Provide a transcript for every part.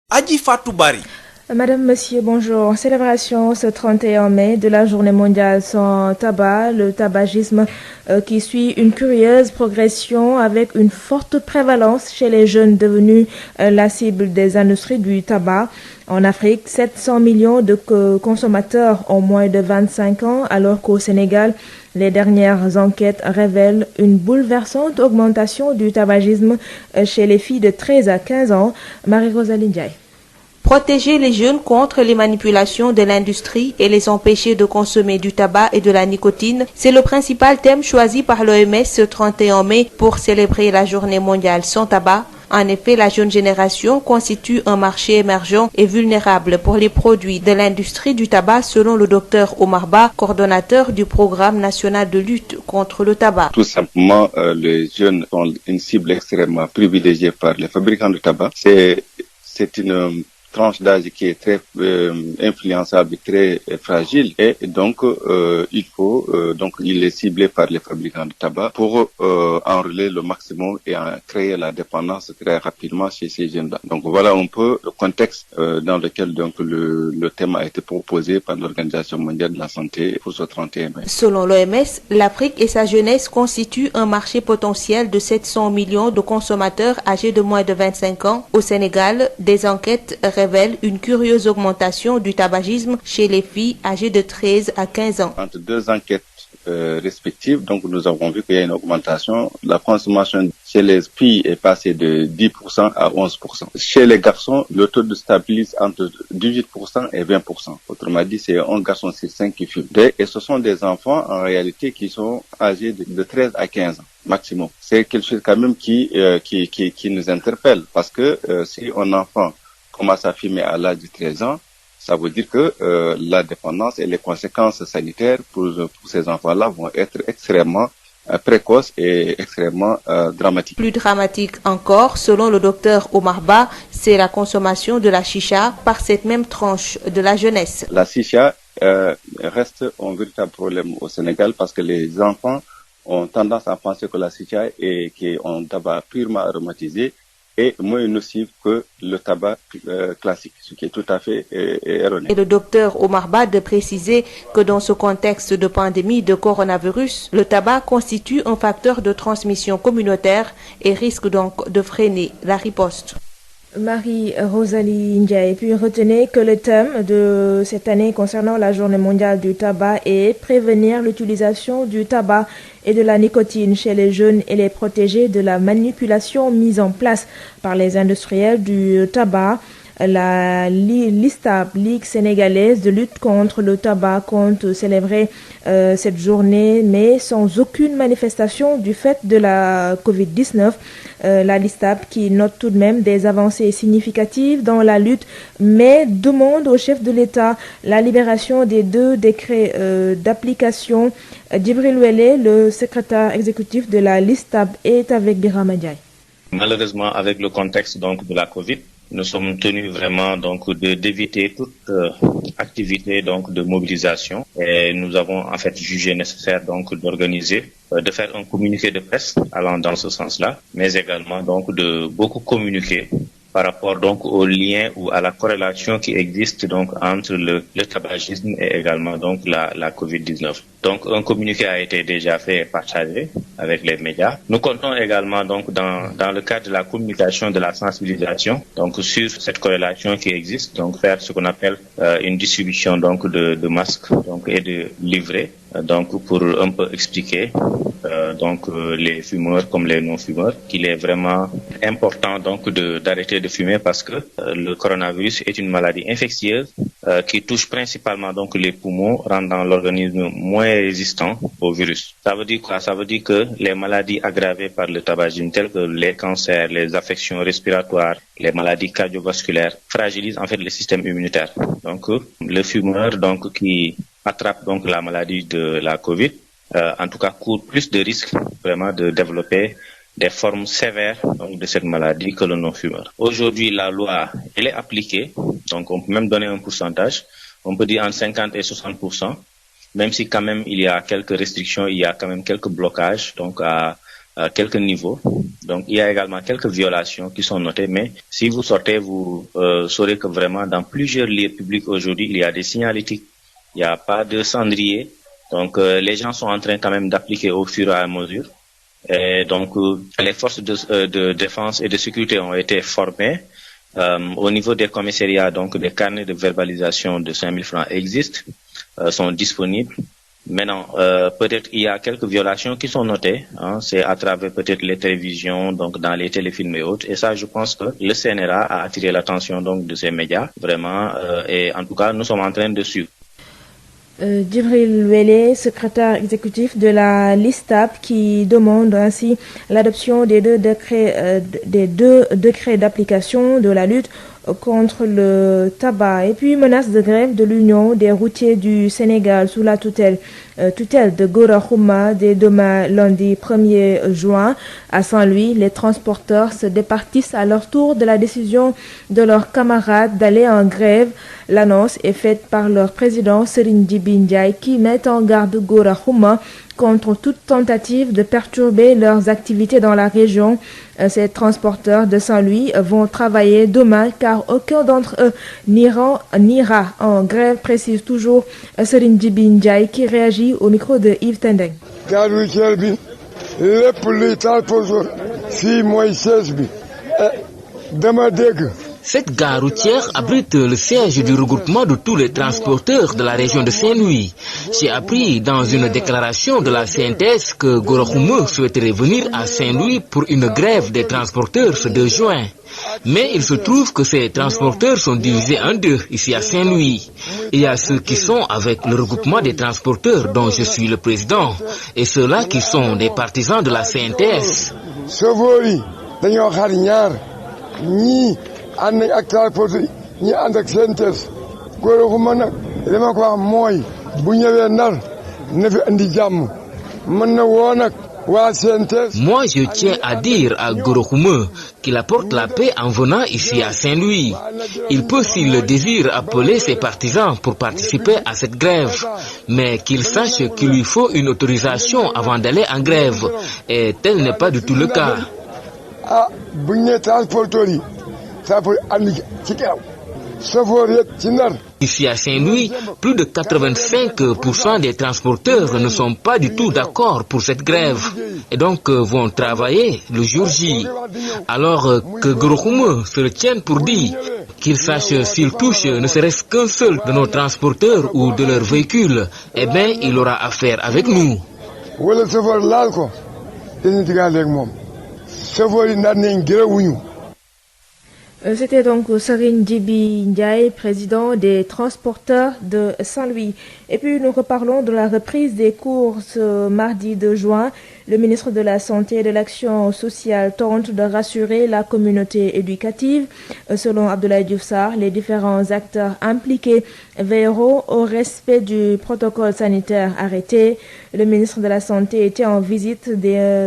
Adji Fatou Bari. Madame, Monsieur, bonjour. Célébration ce 31 mai de la Journée mondiale sans tabac, le tabagisme qui suit une curieuse progression avec une forte prévalence chez les jeunes devenus la cible des industries du tabac. En Afrique, 700 millions de consommateurs ont moins de 25 ans, alors qu'au Sénégal, les dernières enquêtes révèlent une bouleversante augmentation du tabagisme chez les filles de 13 à 15 ans. Marie-Rosalie Ndiaye. Protéger les jeunes contre les manipulations de l'industrie et les empêcher de consommer du tabac et de la nicotine, c'est le principal thème choisi par l'OMS ce 31 mai pour célébrer la Journée mondiale sans tabac. En effet, la jeune génération constitue un marché émergent et vulnérable pour les produits de l'industrie du tabac, selon le docteur Omar Ba, coordonnateur du programme national de lutte contre le tabac. Tout simplement, les jeunes sont une cible extrêmement privilégiée par les fabricants de tabac. C'est une tranche d'âge qui est très influençable, très fragile, et donc il est ciblé par les fabricants de tabac pour enrôler le maximum et créer la dépendance très rapidement chez ces jeunes-là. Donc voilà un peu le contexte dans lequel donc le thème a été proposé par l'Organisation mondiale de la santé pour ce 31 mai. Selon l'OMS, l'Afrique et sa jeunesse constituent un marché potentiel de 700 millions de consommateurs âgés de moins de 25 ans. Au Sénégal, des enquêtes révèlent une curieuse augmentation du tabagisme chez les filles âgées de 13 à 15 ans. Entre deux enquêtes respectives, donc nous avons vu qu'il y a une augmentation. La consommation chez les filles est passée de 10% à 11%. Chez les garçons, le taux se stabilise entre 18% et 20%. Autrement dit, c'est un garçon sur 5 qui fume. Et ce sont des enfants, en réalité, qui sont âgés de 13 à 15 ans. Maximum. C'est quelque chose quand même qui nous interpelle, parce que si un enfant commence à fumer à l'âge de 13 ans, ça veut dire que la dépendance et les conséquences sanitaires pour ces enfants-là vont être extrêmement précoces et extrêmement dramatiques. Plus dramatique encore, selon le docteur Omar Ba, c'est la consommation de la chicha par cette même tranche de la jeunesse. La chicha reste un véritable problème au Sénégal parce que les enfants ont tendance à penser que la chicha est un tabac purement aromatisé et moins nocif que le tabac classique, ce qui est tout à fait erroné. Et le docteur Omar Ba de préciser que dans ce contexte de pandémie de coronavirus, le tabac constitue un facteur de transmission communautaire et risque donc de freiner la riposte. Marie-Rosalie Ndiaye. Puis retenez que le thème de cette année concernant la Journée mondiale du tabac est prévenir l'utilisation du tabac et de la nicotine chez les jeunes et les protéger de la manipulation mise en place par les industriels du tabac. La LISTAB, Ligue sénégalaise de lutte contre le tabac, compte célébrer cette journée, mais sans aucune manifestation du fait de la Covid-19. La LISTAB qui note tout de même des avancées significatives dans la lutte, mais demande au chef de l'État la libération des 2 décrets d'application. Djibril Ouelé, le secrétaire exécutif de la LISTAB, est avec Birama Ndiaye. Malheureusement, avec le contexte donc de la Covid, nous sommes tenus vraiment donc d'éviter toute activité donc de mobilisation et nous avons en fait jugé nécessaire donc d'organiser, de faire un communiqué de presse allant dans ce sens-là, mais également donc de beaucoup communiquer par rapport donc au lien ou à la corrélation qui existe donc entre le tabagisme et également donc la Covid-19. Donc un communiqué a été déjà fait et partagé avec les médias. Nous comptons également donc dans le cadre de la communication, de la sensibilisation, donc sur cette corrélation qui existe, donc faire ce qu'on appelle une distribution donc de masques donc et de livrets, donc pour un peu expliquer les fumeurs comme les non-fumeurs qu'il est vraiment important donc d'arrêter de fumer parce que le coronavirus est une maladie infectieuse qui touche principalement donc les poumons, rendant l'organisme moins résistant au virus. Ça veut dire quoi? Ça veut dire que les maladies aggravées par le tabagisme telles que les cancers, les affections respiratoires, les maladies cardiovasculaires fragilisent en fait le système immunitaire. Donc le fumeur donc qui attrape donc la maladie de la Covid, en tout cas court plus de risques vraiment de développer des formes sévères donc, de cette maladie que le non-fumeur. Aujourd'hui, la loi, elle est appliquée, donc on peut même donner un pourcentage, on peut dire entre 50 et 60%, même si quand même il y a quelques restrictions, il y a quand même quelques blocages donc à à quelques niveaux. Donc, il y a également quelques violations qui sont notées, mais si vous sortez, vous saurez que vraiment, dans plusieurs lieux publics aujourd'hui, il y a des signalétiques, il n'y a pas de cendrier. Donc, les gens sont en train quand même d'appliquer au fur et à mesure. Et donc, les forces de défense et de sécurité ont été formées. Au niveau des commissariats, donc, des carnets de verbalisation de 5 000 francs existent, sont disponibles. Maintenant, peut-être il y a quelques violations qui sont notées, hein, c'est à travers peut-être les télévisions, donc dans les téléfilms et autres. Et ça, je pense que le CNRA a attiré l'attention donc de ces médias, vraiment, et en tout cas, nous sommes en train de suivre. Djibril Wélé, secrétaire exécutif de la LISTAB, qui demande ainsi l'adoption des deux décrets d'application de la lutte contre le tabac. Et puis menace de grève de l'Union des routiers du Sénégal sous la tutelle de Gora Khouma dès demain lundi 1er juin à Saint-Louis. Les transporteurs se départissent à leur tour de la décision de leurs camarades d'aller en grève. L'annonce est faite par leur président Serigne Djibi Ndiaye qui met en garde Gora Khouma contre toute tentative de perturber leurs activités dans la région. Ces transporteurs de Saint-Louis vont travailler demain car aucun d'entre eux n'ira en grève, précise toujours Serigne Djibi Ndiaye qui réagit au micro de Yves Tendeng. Gare routière bi lépp luy transport fii mooy siège bi dama dégg. Cette gare routière abrite le siège du regroupement de tous les transporteurs de la région de Saint-Louis. J'ai appris dans une déclaration de la CNTS que Gora Khouma souhaiterait venir à Saint-Louis pour une grève des transporteurs ce 2 juin. Mais il se trouve que ces transporteurs sont divisés en deux ici à Saint-Louis. Il y a ceux qui sont avec le regroupement des transporteurs dont je suis le président et ceux-là qui sont des partisans de la CNTS. ànd nañ ak transporteur ñi ànd ak CNTS Gora Khouma nag li ma ko wax mooy bu ñëwee Ndar na fi andi jàmm mën na woo nag waa CNTS. Moi, je tiens à dire à Gora Khouma qu'il apporte la paix en venant ici à Saint-Louis. Il peut, s'il le désire, appeler ses partisans pour participer à cette grève. Mais qu'il sache qu'il lui faut une autorisation avant d'aller en grève. Et tel n'est pas du tout le cas. Ah, bu ñu nee transporteur yi. Ici à Saint-Louis, plus de 85% des transporteurs ne sont pas du tout d'accord pour cette grève et donc vont travailler le jour J. Alors que Gora Khouma se le tienne pour dit qu'il sache s'il touche ne serait-ce qu'un seul de nos transporteurs ou de leurs véhicules, eh bien il aura affaire avec nous. C'était donc Serigne Djibi Ndiaye, président des transporteurs de Saint-Louis. Et puis nous reparlons de la reprise des cours ce mardi 2 juin. Le ministre de la Santé et de l'Action sociale tente de rassurer la communauté éducative. Selon Abdoulaye Diouf Sarr, les différents acteurs impliqués veilleront au respect du protocole sanitaire arrêté. Le ministre de la Santé était en visite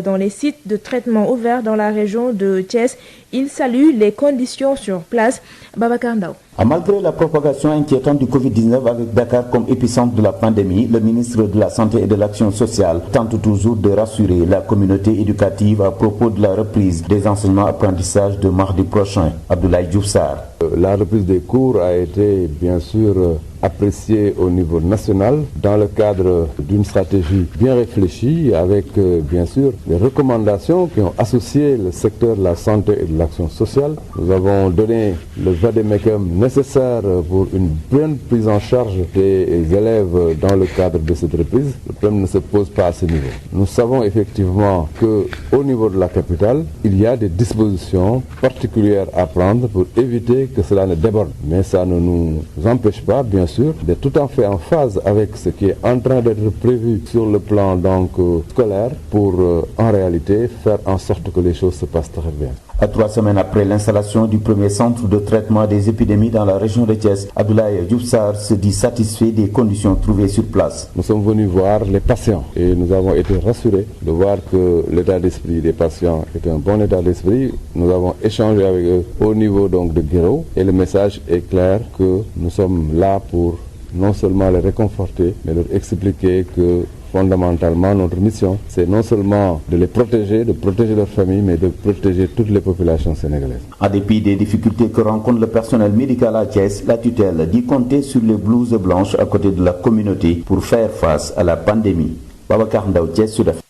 dans les sites de traitement ouverts dans la région de Thiès. Il salue les conditions sur place. Babacar Ndao. Malgré la propagation inquiétante du Covid-19 avec Dakar comme épicentre de la pandémie, le ministre de la Santé et de l'Action sociale tente toujours de rassurer la communauté éducative à propos de la reprise des enseignements-apprentissages de mardi prochain. Abdoulaye Diouf Sarr. La reprise des cours a été bien sûr appréciée au niveau national dans le cadre d'une stratégie bien réfléchie avec bien sûr des recommandations qui ont associé le secteur de la santé et de l'action sociale. Nous avons donné le vade-mecum nécessaire pour une bonne prise en charge des élèves dans le cadre de cette reprise. Le problème ne se pose pas à ce niveau. Nous savons effectivement qu'au niveau de la capitale, il y a des dispositions particulières à prendre pour éviter que cela ne déborde. Mais ça ne nous empêche pas, bien sûr, d'être tout à fait en phase avec ce qui est en train d'être prévu sur le plan donc scolaire pour en réalité faire en sorte que les choses se passent très bien. À 3 semaines après l'installation du premier centre de traitement des épidémies dans la région de Thiès, Abdoulaye Diouf Sarr se dit satisfait des conditions trouvées sur place. Nous sommes venus voir les patients et nous avons été rassurés de voir que l'état d'esprit des patients est un bon état d'esprit. Nous avons échangé avec eux au niveau donc de Guérault et le message est clair que nous sommes là pour non seulement les réconforter, mais leur expliquer que fondamentalement notre mission. C'est non seulement de les protéger, de protéger leurs familles, mais de protéger toutes les populations sénégalaises. En dépit des difficultés que rencontre le personnel médical à Thiès, la tutelle dit compter sur les blouses blanches à côté de la communauté pour faire face à la pandémie. Babacar Ndao, Thiès, Sud Afrique.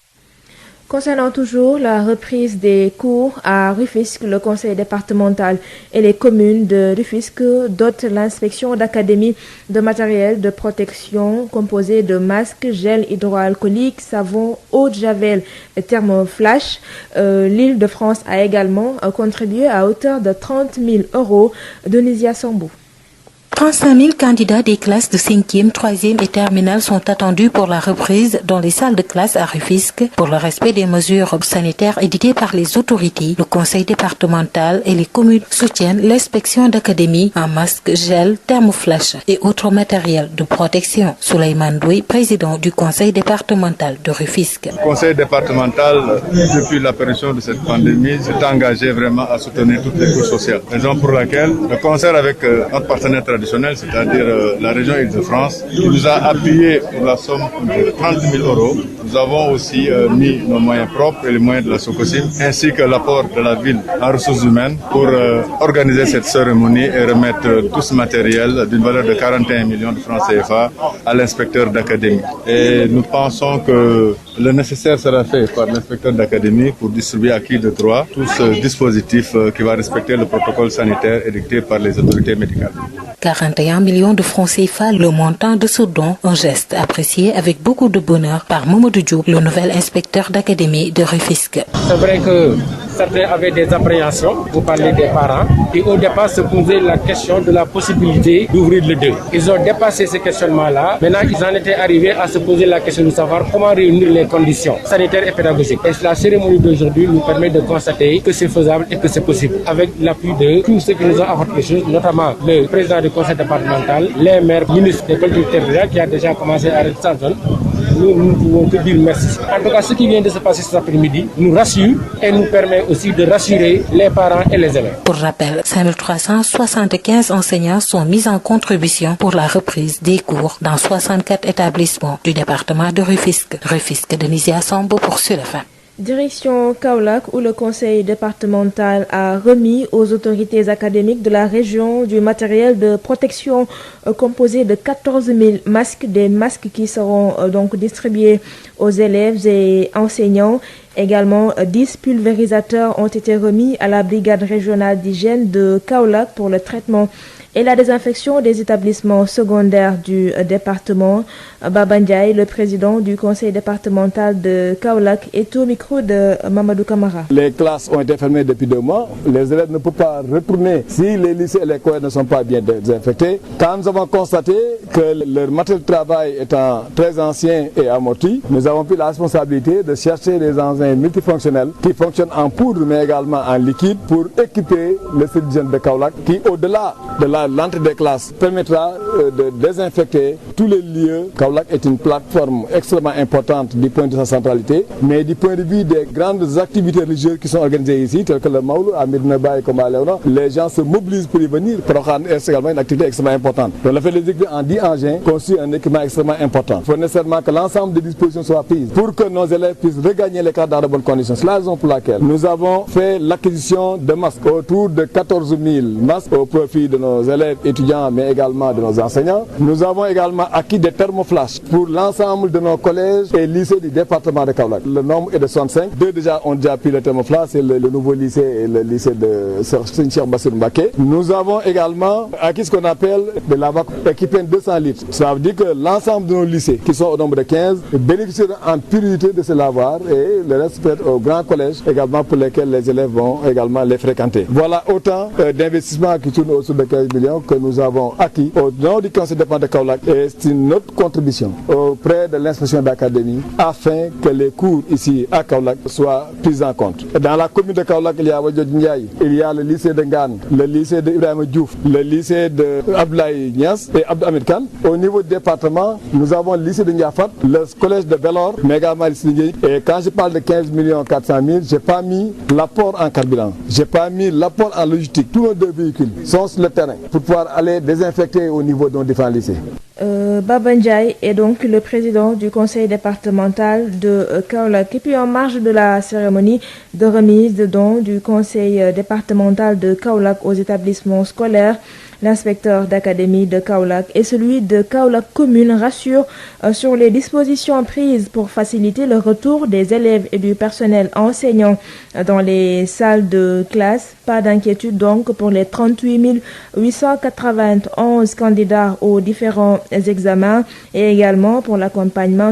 Concernant toujours la reprise des cours à Rufisque, le conseil départemental et les communes de Rufisque dotent l'inspection d'académie de matériel de protection composé de masques, gel hydroalcoolique, savon, eau de javel et thermoflash. L'Île-de-France a également contribué à hauteur de 30 000 €. Denisia Sambou. 35 000 candidats des classes de 5e, 3e et terminale sont attendus pour la reprise dans les salles de classe à Rufisque pour le respect des mesures sanitaires éditées par les autorités. Le conseil départemental et les communes soutiennent l'inspection d'académie en masques, gel, thermoflash et autres matériels de protection. Souleymane Doué, président du conseil départemental de Rufisque. Le conseil départemental, depuis l'apparition de cette pandémie, s'est engagé vraiment à soutenir toutes les couches sociales. Raison pour laquelle le concert avec notre partenaire traditionnel, c'est-à-dire la région Île-de-France, qui nous a appuyé pour la somme de 30 000 €. Nous avons aussi mis nos moyens propres et les moyens de la SOCOSIM, ainsi que l'apport de la ville en ressources humaines pour organiser cette cérémonie et remettre tout ce matériel d'une valeur de 41 millions de francs CFA à l'inspecteur d'académie. Et nous pensons que le nécessaire sera fait par l'inspecteur d'académie pour distribuer à qui de droit tout ce dispositif qui va respecter le protocole sanitaire édicté par les autorités médicales. 41 millions de francs CFA, le montant de ce don, un geste apprécié avec beaucoup de bonheur par Mamadou Diop, le nouvel inspecteur d'académie de Rufisque. C'est vrai que certains avaient des appréhensions, vous parlez des parents, et au départ se posait la question de la possibilité d'ouvrir le 2. Ils ont dépassé ce questionnement-là. Maintenant, ils en étaient arrivés à se poser la question de savoir comment réunir les conditions sanitaires et pédagogiques. Et la cérémonie d'aujourd'hui nous permet de constater que c'est faisable et que c'est possible, avec l'appui de tous ceux qui nous ont apporté les choses, notamment le président du conseil départemental, les maires, ministres des collectivités territoriales qui a déjà commencé à être sans zone. Nous ne pouvons que dire merci. En tout cas, ce qui vient de se passer cet après-midi nous rassure et nous permet aussi de rassurer les parents et les élèves. Pour rappel, 5375 enseignants sont mis en contribution pour la reprise des cours dans 64 établissements du département de Rufisque. Rufisque de Nisia Sambo pour Sud FM. Direction Kaolack, où le conseil départemental a remis aux autorités académiques de la région du matériel de protection composé de 14 000 masques, des masques qui seront donc distribués aux élèves et enseignants. Également, 10 pulvérisateurs ont été remis à la brigade régionale d'hygiène de Kaolack pour le traitement et la désinfection des établissements secondaires du département. Baba Ndiaye, le président du conseil départemental de Kaolack, est au micro de Mamadou Kamara. Les classes ont été fermées depuis 2 mois. Les élèves ne peuvent pas retourner si les lycées et les collèges ne sont pas bien désinfectés. Quand nous avons constaté que leur matériel de travail étant très ancien et amorti, nous avons pris la responsabilité de chercher des engins multifonctionnels qui fonctionnent en poudre mais également en liquide pour équiper le service d'hygiène de Kaolack qui, au-delà de l'entrée des classes, permettra de désinfecter tous les lieux. Kaolack est une plateforme extrêmement importante du point de vue de sa centralité, mais du point de vue des grandes activités religieuses qui sont organisées ici, telles que le Maoulou, à Medina Baye comme à Léona, les gens se mobilisent pour y venir. C'est également une activité extrêmement importante. Donc le fait de les équiper en 10 engins constitue un équipement extrêmement important. Il faut nécessairement que l'ensemble des dispositions soient prises pour que nos élèves puissent regagner les classes dans de bonnes conditions. C'est la raison pour laquelle nous avons fait l'acquisition de masques, autour de 14 000 masques au profit de nos élèves étudiants mais également de nos enseignants. Nous avons également acquis des thermoflash pour l'ensemble de nos collèges et lycées du département de Kaolack. Le nombre est de 65. 2 déjà ont déjà pris le thermoflash, c'est le nouveau lycée et le lycée de Cheikh Bassirou Mbacké. Nous avons également acquis ce qu'on appelle de lavac équipé de 200 litres. Ça veut dire que l'ensemble de nos lycées, qui sont au nombre de 15, bénéficieront en priorité de ce lavoir et le reste peut être au grand collège également pour lesquels les élèves vont également les fréquenter. Voilà autant d'investissements qui tournent autour de 15 millions que nous avons acquis au nom du conseil départemental de Kaolack et c'est notre contribution auprès de l'inspection d'académie afin que les cours ici à Kaolack soient pris en compte. Dans la commune de Kaolack, il y a Wadjod Ndiaye, il y a le lycée de Ngane, le lycée de Ibrahima Diouf, le lycée de Abdoulaye Niass et Abdou Hamid Kane. Au niveau du département, nous avons le lycée de Ndiafat, le collège de Belor, mais également le lycée de Ndiaye. Et quand je parle de 15 400 000, je n'ai pas mis l'apport en carburant, je n'ai pas mis l'apport en logistique. Tous nos 2 véhicules sont sur le terrain terrain pour pouvoir aller désinfecter au niveau d'un différent lycée. Baba Ndiaye est donc le président du conseil départemental de Kaolack. Et puis en marge de la cérémonie de remise de dons du conseil départemental de Kaolack aux établissements scolaires, l'inspecteur d'académie de Kaolack et celui de Kaolack commune rassurent sur les dispositions prises pour faciliter le retour des élèves et du personnel enseignant dans les salles de classe. Pas d'inquiétude donc pour les 38 891 candidats aux différents examens et également pour l'accompagnement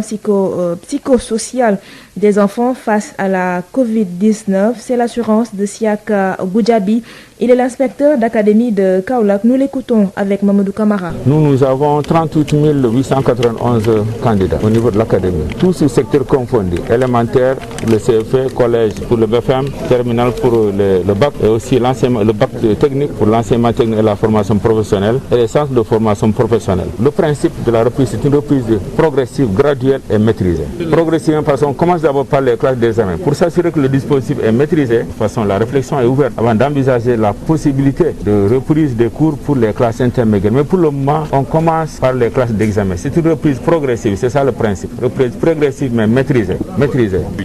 psychosocial des enfants face à la Covid-19. C'est l'assurance de Siaka Goudiaby. Il est l'inspecteur d'académie de Kaolack. Nous l'écoutons avec Mamadou Kamara. Nous avons 38 891 candidats au niveau de l'académie. Tous ces secteurs confondus, élémentaire, le CFE, collège pour le BFM, terminal pour le bac et aussi le bac technique pour l'enseignement technique et la formation professionnelle et les centres de formation professionnelle. Le principe de la reprise, c'est une reprise progressive, graduelle et maîtrisée. Progressivement parce qu'on commence d'abord par les classes d'examen. Pour s'assurer que le dispositif est maîtrisé, de toute façon la réflexion est ouverte avant d'envisager la possibilité de reprise des cours pour les classes intermédiaires. Mais pour le moment, on commence par les classes d'examen. C'est une reprise progressive, c'est ça le principe. Reprise progressive mais maîtrisée.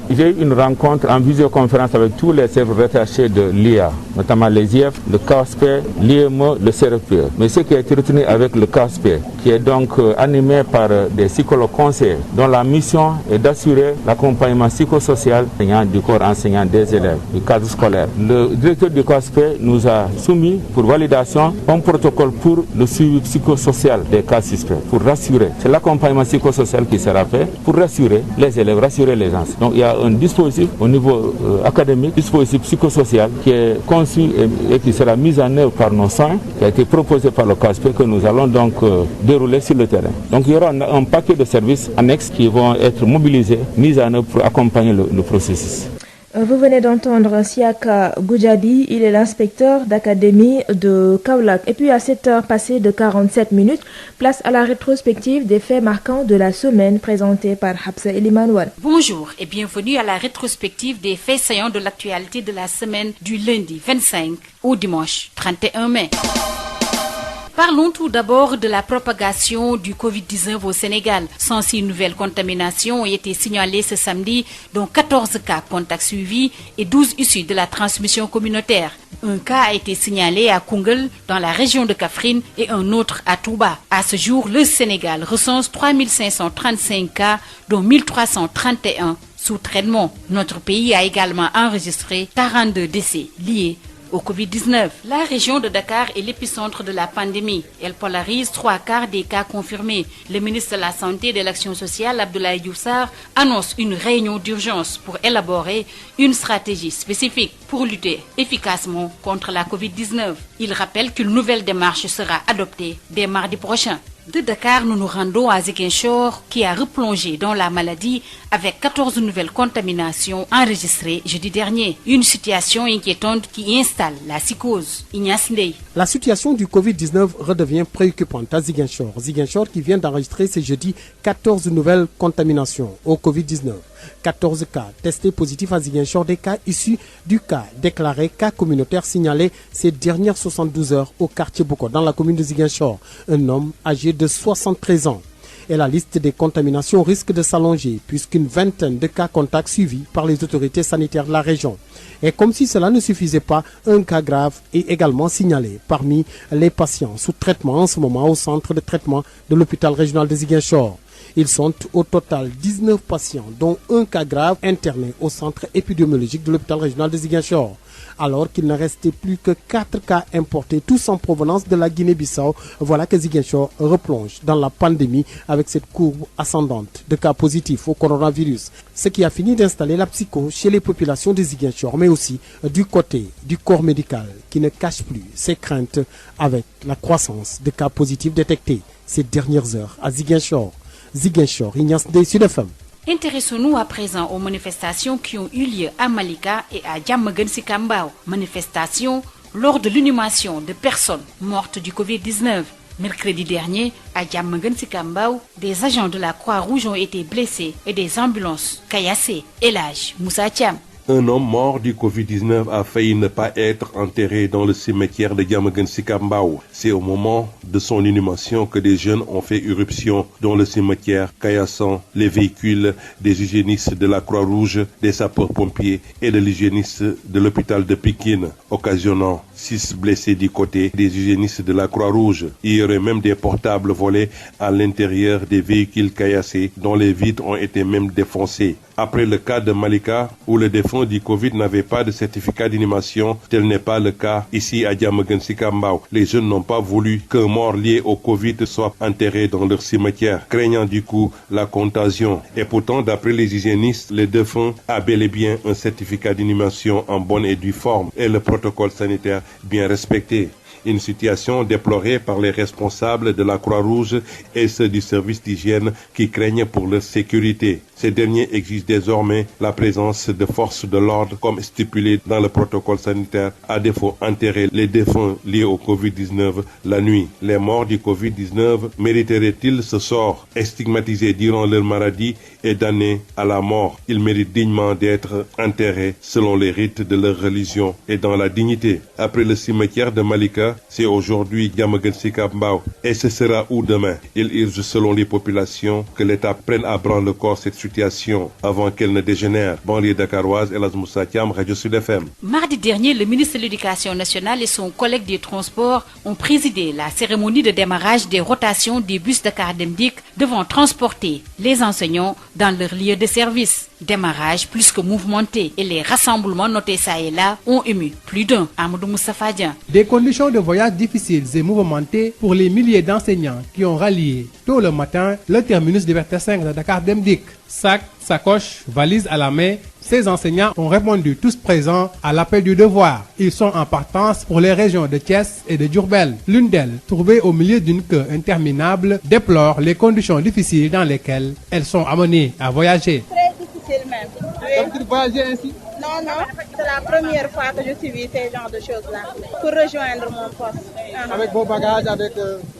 J'ai eu une rencontre en visioconférence avec tous les services rattachés de l'IA, notamment les IF, le CASP, l'IME, le CRFPE. Mais ce qui a été retenu avec le CASP, qui est donc animé par des psychologues conseillers, dont la mission est d'assurer l'accompagnement psychosocial du corps enseignant des élèves, du cadre scolaire. Le directeur du CASP nous a soumis pour validation un protocole pour le suivi psychosocial des cas suspects, pour rassurer. C'est l'accompagnement psychosocial qui sera fait pour rassurer les élèves, rassurer les enseignants. Donc il y a un dispositif au niveau académique, dispositif psychosocial qui est conçu et qui sera mis en œuvre par nos soins, qui a été proposé par le CASP que nous allons donc dérouler sur le terrain. Donc il y aura un paquet de services annexes qui vont être mobilisés, mis en œuvre pour accompagner le processus. Vous venez d'entendre Siaka Goudiaby, il est l'inspecteur d'académie de Kaolack. Et puis à 7h passées de 47 minutes, place à la rétrospective des faits marquants de la semaine présentée par Habsa Elimanouane. Bonjour et bienvenue à la rétrospective des faits saillants de l'actualité de la semaine du lundi 25 au dimanche 31 mai. Parlons tout d'abord de la propagation du Covid-19 au Sénégal. 106 nouvelles contaminations ont été signalées ce samedi, dont 14 cas contacts suivis et 12 issus de la transmission communautaire. Un cas a été signalé à Koungheul, dans la région de Kaffrine, et un autre à Touba. À ce jour, le Sénégal recense 3535 cas, dont 1331 sous traitement. Notre pays a également enregistré 42 décès liés au Covid-19. La région de Dakar est l'épicentre de la pandémie. Elle polarise 3/4 des cas confirmés. Le ministre de la Santé et de l'Action sociale, Abdoulaye Diouf Sarr, annonce une réunion d'urgence pour élaborer une stratégie spécifique pour lutter efficacement contre la Covid-19. Il rappelle qu'une nouvelle démarche sera adoptée dès mardi prochain. De Dakar, nous nous rendons à Ziguinchor, qui a replongé dans la maladie avec 14 nouvelles contaminations enregistrées jeudi dernier. Une situation inquiétante qui installe la psychose. Ignace Ndeye. La situation du Covid-19 redevient préoccupante à Ziguinchor. Ziguinchor qui vient d'enregistrer ce jeudi 14 nouvelles contaminations au Covid-19. 14 cas testés positifs à Ziguinchor, des cas issus du cas déclaré cas communautaire signalé ces dernières 72 heures au quartier Boko, dans la commune de Ziguinchor. Un homme âgé de 73 ans. Et la liste des contaminations risque de s'allonger puisqu'une vingtaine de cas contacts suivis par les autorités sanitaires de la région. Et comme si cela ne suffisait pas, un cas grave est également signalé parmi les patients sous traitement en ce moment au centre de traitement de l'hôpital régional de Ziguinchor. Ils sont au total 19 patients, dont un cas grave interné au centre épidémiologique de l'hôpital régional de Ziguinchor. Alors qu'il ne restait plus que 4 cas importés, tous en provenance de la Guinée-Bissau, voilà que Ziguinchor replonge dans la pandémie avec cette courbe ascendante de cas positifs au coronavirus. Ce qui a fini d'installer la psychose chez les populations de Ziguinchor, mais aussi du côté du corps médical qui ne cache plus ses craintes avec la croissance de cas positifs détectés ces dernières heures à Ziguinchor. Ziguinchor, Ignace Ndeye, Sud FM. Intéressons-nous à présent aux manifestations qui ont eu lieu à Malika et à Diamaguène Sicap Mbao. Manifestations lors de l'inhumation de personnes mortes du Covid-19. Mercredi dernier, à Diamaguène Sicap Mbao, des agents de la Croix-Rouge ont été blessés et des ambulances caillassées. Elhadji Moussa Thiam. Un homme mort du Covid-19 a failli ne pas être enterré dans le cimetière de Diamaguène Sicap Mbao. C'est au moment de son inhumation que des jeunes ont fait irruption dans le cimetière, caillassant les véhicules des hygiénistes de la Croix-Rouge, des sapeurs-pompiers et de l'hygiéniste de l'hôpital de Pikine, occasionnant 6 blessés du côté des hygiénistes de la Croix-Rouge. Il y aurait même des portables volés à l'intérieur des véhicules caillassés dont les vitres ont été même défoncées. Après le cas de Malika, où le défunt du Covid n'avait pas de certificat d'inhumation, tel n'est pas le cas ici à Diamaguène Sicap Mbao. Les jeunes n'ont pas voulu qu'un mort lié au Covid soit enterré dans leur cimetière, craignant du coup la contagion. Et pourtant, d'après les hygiénistes, le défunt a bel et bien un certificat d'inhumation en bonne et due forme et le protocole sanitaire bien respecté. Une situation déplorée par les responsables de la Croix-Rouge et ceux du service d'hygiène qui craignent pour leur sécurité. Ces derniers exigent désormais la présence de forces de l'ordre comme stipulé dans le protocole sanitaire, à défaut enterrer les défunts liés au Covid-19 la nuit. Les morts du Covid-19 mériteraient-ils ce sort? Stigmatisés durant leur maladie et damnés à la mort, ils méritent dignement d'être enterrés selon les rites de leur religion et dans la dignité. Après le cimetière de Malika, c'est aujourd'hui Diamaguène Sicap Mbao. Et ce sera où demain? Il urge selon les populations que l'État prenne à bras le corps cette situation avant qu'elle ne dégénère. Banlieue dakaroise, Elhadj Moussa Thiam, Radio Sud FM. Mardi dernier, le ministre de l'Éducation nationale et son collègue des Transports ont présidé la cérémonie de démarrage des rotations des bus Dakar Dem Dikk devant transporter les enseignants dans leur lieu de service. Démarrage plus que mouvementé et les rassemblements notés ça et là ont ému plus d'un. Amadou Moustapha Dian. Des conditions de voyage difficiles et mouvementées pour les milliers d'enseignants qui ont rallié tôt le matin le terminus Liberté 5 de Dakar Dem Dikk. Sacs, sacoches, valises à la main, ces enseignants ont répondu tous présents à l'appel du devoir. Ils sont en partance pour les régions de Thiès et de Diourbel. L'une d'elles, trouvée au milieu d'une queue interminable, déplore les conditions difficiles dans lesquelles elles sont amenées à voyager. Très difficile même. D'habitude, voyager ainsi? Non, c'est la première fois que je subis ces genres de choses-là pour rejoindre mon poste. Avec vos bagages,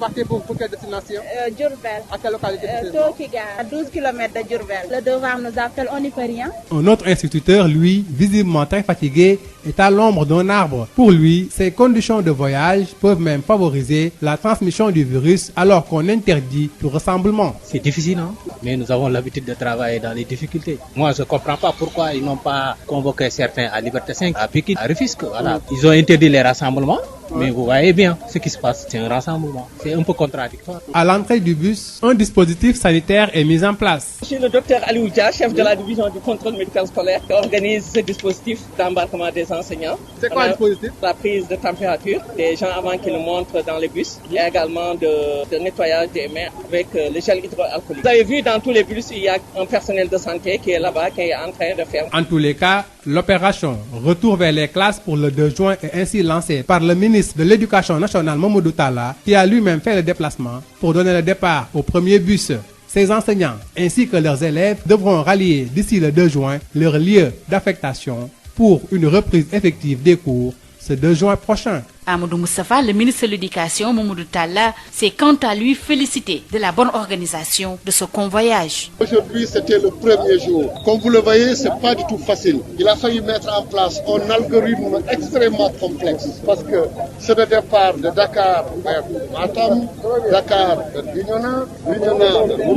partez pour quelle destination? Diourbel. À quelle localité? Tokiga, à 12 km de Diourbel. Le devoir nous appelle, on n'y peut rien. Un autre instituteur, lui, visiblement très fatigué, est à l'ombre d'un arbre. Pour lui, ces conditions de voyage peuvent même favoriser la transmission du virus alors qu'on interdit tout rassemblement. C'est difficile, hein? Mais nous avons l'habitude de travailler dans les difficultés. Moi, je ne comprends pas pourquoi ils n'ont pas convoqué certains à Liberté 5, à Pikine, à Rufisque. Voilà. Ils ont interdit les rassemblements. Mais vous voyez bien ce qui se passe, c'est un rassemblement. C'est un peu contradictoire. À l'entrée du bus, un dispositif sanitaire est mis en place. Je suis le docteur Aliou Dia, chef de la division du contrôle médical scolaire, qui organise ce dispositif d'embarquement des enseignants. C'est quoi le dispositif? La prise de température des gens avant qu'ils montrent dans les bus. Il y a également de nettoyage des mains avec le gel hydroalcoolique. Vous avez vu dans tous les bus, il y a un personnel de santé qui est là-bas, qui est en train de faire. En tous les cas, l'opération Retour vers les classes pour le 2 juin est ainsi lancée par le ministre de l'Éducation nationale Mamadou Talla, qui a lui-même fait le déplacement pour donner le départ au premier bus. Ces enseignants ainsi que leurs élèves devront rallier d'ici le 2 juin leur lieu d'affectation pour une reprise effective des cours ce 2 juin prochain. Amadou Moustapha, le ministre de l'Éducation, Mamadou Talla, s'est quant à lui félicité de la bonne organisation de ce convoyage. Aujourd'hui, c'était le premier jour. Comme vous le voyez, ce n'est pas du tout facile. Il a fallu mettre en place un algorithme extrêmement complexe parce que c'est le départ de Dakar vers Matam, Dakar vers Bignona, Bignona vers